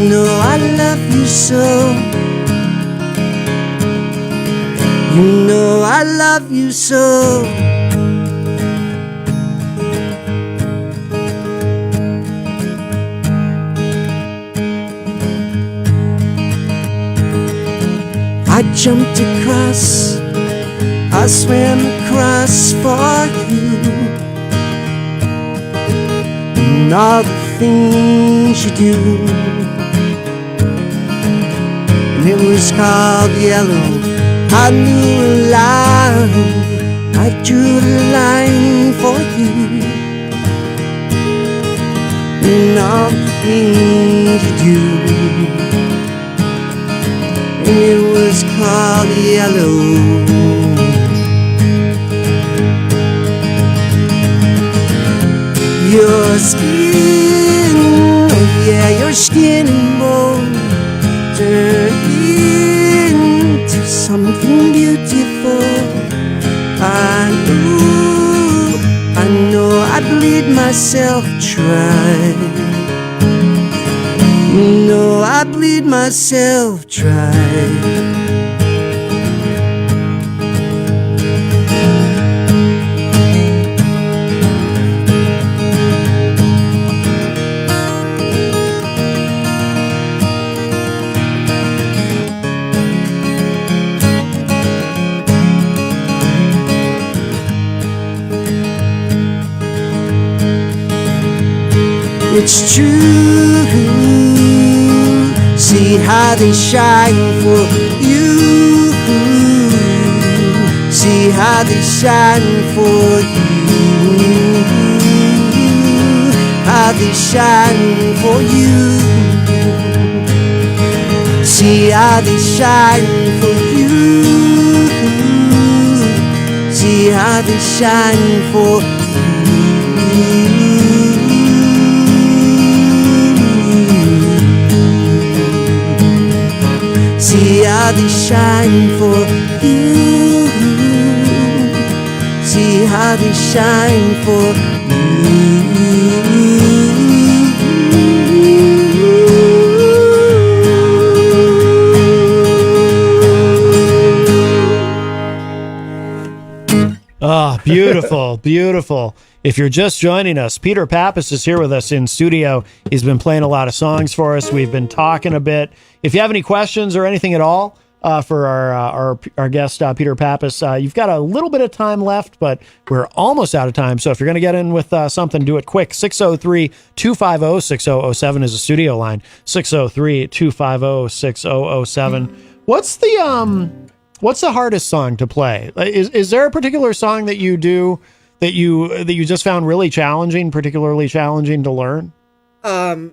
know I love you so. You know I love you so. I jumped across, I swam across for you, and all the things you do. And it was called Yellow. I knew a line, I drew the line for you, and all the things you do. And it was called Yellow. Your skin, oh yeah, your skin and bone turned into something beautiful. I know I bleed myself dry. No, I bleed myself dry. It's true. See how they shine for you. See how they shine for you. How they shine for you. See how they shine for you. See how they shine for you. See how they shine for you. See how they shine for Ah, beautiful, beautiful. If you're just joining us, Peter Pappas is here with us in studio. He's been playing a lot of songs for us. We've been talking a bit. If you have any questions or anything at all, for our guest, Peter Pappas. You've got a little bit of time left, but we're almost out of time. So if you're going to get in with something, do it quick. 603-250-6007 is a studio line. 603-250-6007. What's the hardest song to play? Is there a particular song that you do that you just found really challenging, particularly challenging to learn? Well,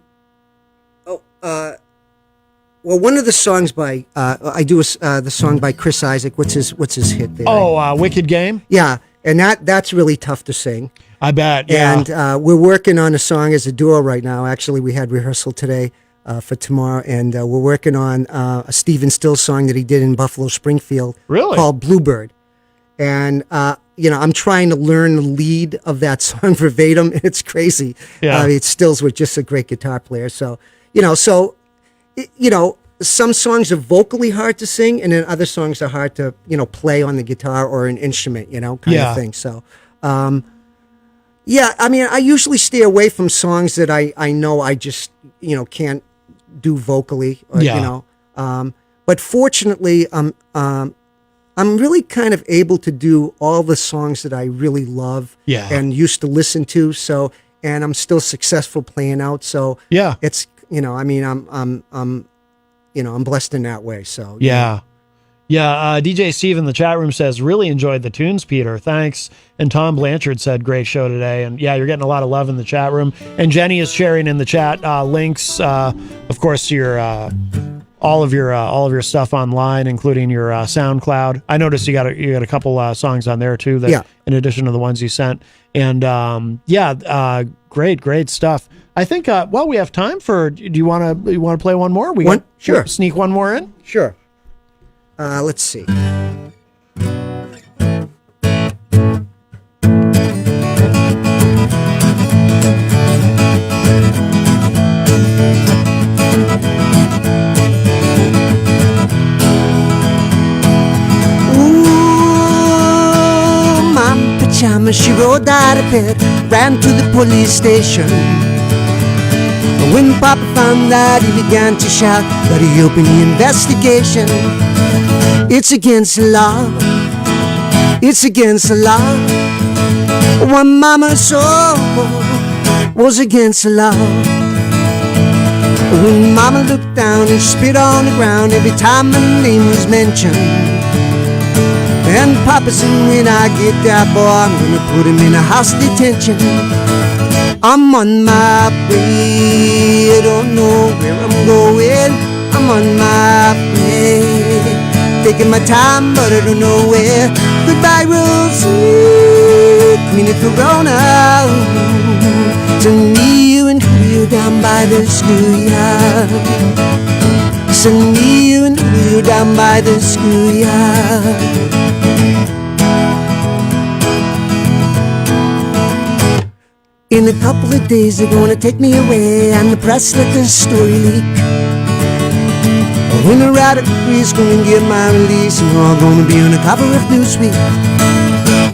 one of the songs by I do the song by Chris Isaak. What's his hit there? Oh, Wicked Game. Yeah, and that's really tough to sing. I bet. Yeah. And we're working on a song as a duo right now. Actually, we had rehearsal today for tomorrow, and we're working on a Stephen Stills song that he did in Buffalo Springfield, really, called Bluebird. And I'm trying to learn the lead of that song verbatim. It's crazy. Yeah. Stills was just a great guitar player. So some songs are vocally hard to sing, and then other songs are hard to, play on the guitar or an instrument, kind of thing. So, I usually stay away from songs that I know I just, can't do vocally, or, but fortunately, I'm really kind of able to do all the songs that I really love and used to listen to. So, and I'm still successful playing out. So it's, I'm blessed in that way. So yeah. DJ Steve in the chat room says, really enjoyed the tunes, Peter. Thanks. And Tom Blanchard said, great show today. And yeah, you're getting a lot of love in the chat room. And Jenny is sharing in the chat links, of course, to your all of your stuff online, including your SoundCloud. I noticed you got a couple songs on there too. In addition to the ones you sent. And great stuff. I think we have time for. Do you want to play one more? Sure. Sneak one more in. Sure. Let's see. Pajama, she rode out of bed, ran to the police station. When Papa found out, he began to shout, but he opened the investigation. It's against the law, it's against the law. What Mama saw was against the law. When Mama looked down and spit on the ground every time my name was mentioned. And Papa said, when I get that boy, I'm gonna put him in a house detention. I'm on my way, I don't know where I'm going. I'm on my way, taking my time, but I don't know where. Goodbye, Rosie, Queen of Corona. To me, you and Julio down by the schoolyard. To me, you and Julio down by the schoolyard. In a couple of days they're gonna take me away, and the press let the story leak. When the radical breeze gonna get my release, and we're all gonna be on the cover of Newsweek.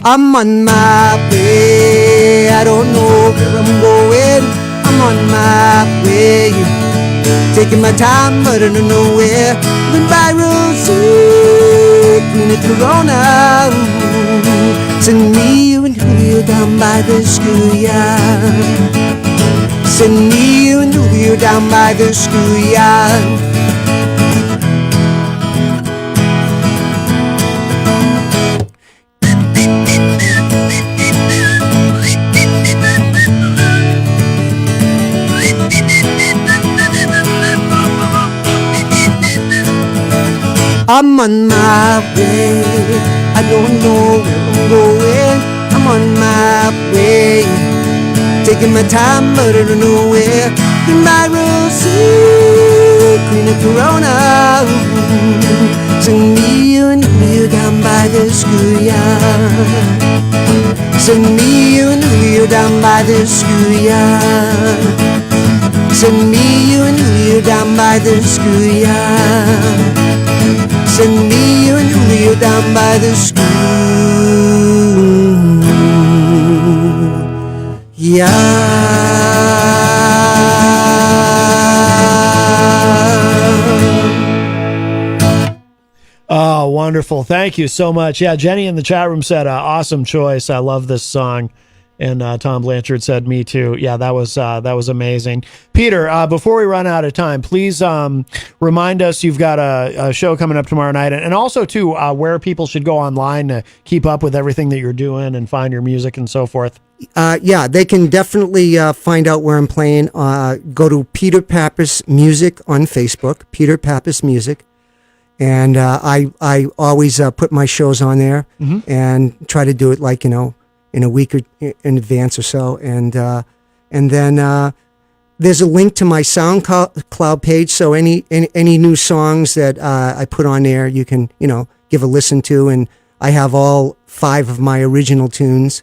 I'm on my way, I don't know where I'm going. I'm on my way, taking my time, but I don't know where. Goodbye, Rosie, Queen of Corona. Send me you and Julio down by the schoolyard. Send me you and Julio down by the schoolyard. I'm on my way, I don't know where I'm going. I'm on my way, taking my time, but I don't know where. Goodbye, Rosie, Queen of Corona. Send me you and Julio down by the schoolyard. Send me you and Julio down by the schoolyard. Send me you and Julio down by the schoolyard. Send me you and Julio down by the school. wonderful. Thank you so much. Yeah, Jenny in the chat room said, awesome choice. I love this song. And Tom Blanchard said, me too. Yeah, that was amazing. Peter, before we run out of time, please remind us you've got a show coming up tomorrow night. And also, too, where people should go online to keep up with everything that you're doing and find your music and so forth. Yeah, they can definitely find out where I'm playing. Go to Peter Pappas Music on Facebook, Peter Pappas Music. And I always put my shows on there and try to do it like, in a week or in advance or so. And then there's a link to my SoundCloud page. So any new songs that I put on there, you can, give a listen to. And I have all 5 of my original tunes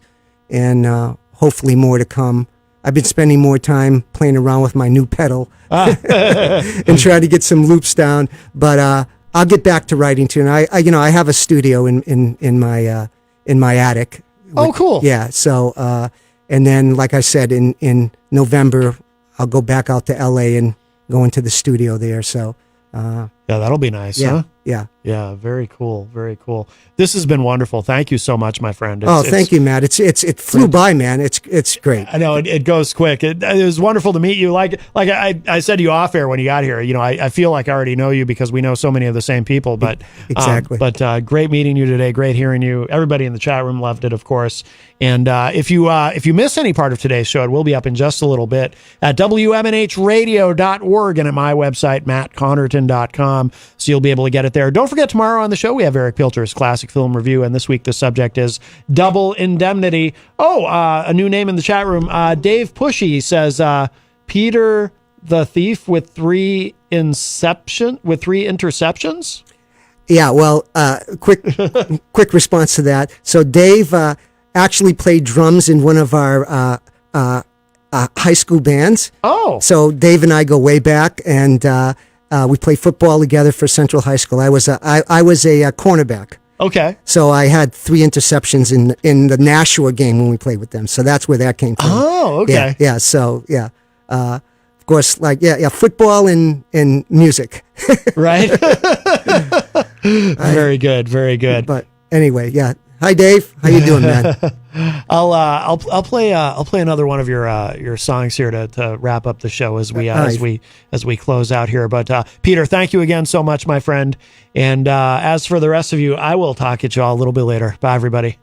and hopefully more to come. I've been spending more time playing around with my new pedal and trying to get some loops down. But I'll get back to writing too. And I have a studio in my attic. Oh, cool. Yeah. So, and then, like I said, in November, I'll go back out to LA and go into the studio there. So, yeah, that'll be nice. Yeah. Huh? Yeah. Yeah. Very cool. Very cool. This has been wonderful. Thank you so much, my friend. Thank you, Matt. It flew by, man. It's great. I know it goes quick. It was wonderful to meet you. Like I said to you off air when you got here, I feel like I already know you because we know so many of the same people, but exactly. But great meeting you today. Great hearing you. Everybody in the chat room loved it, of course. And if you miss any part of today's show, it will be up in just a little bit at WMNHradio.org and at my website, mattconnerton.com. So you'll be able to get it there. Don't forget, tomorrow on the show, we have Eric Pilcher's Classic Film Review. And this week, the subject is Double Indemnity. Oh, a new name in the chat room. Dave Pushy says, Peter the Thief with 3 interceptions? Yeah, well, quick response to that. So Dave actually played drums in one of our high school bands. Oh. So Dave and I go way back, and we play football together for Central High School. I was a cornerback. Okay. So I had 3 interceptions in the Nashua game when we played with them. So that's where that came from. Oh, okay. Yeah. So yeah. Of course, football and music. Right. Very good. Very good. But anyway, yeah. Hi, Dave. How you doing, man? I'll play another one of your songs here to wrap up the show as we close out here. But Peter, thank you again so much, my friend. And as for the rest of you, I will talk at y'all a little bit later. Bye, everybody.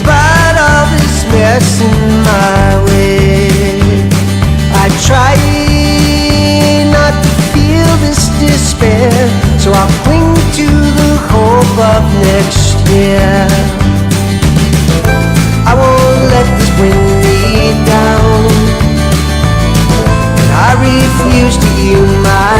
About all this mess in my way, I try not to feel this despair, so I'll cling to the hope of next year. I won't let this bring me down, and I refuse to yield my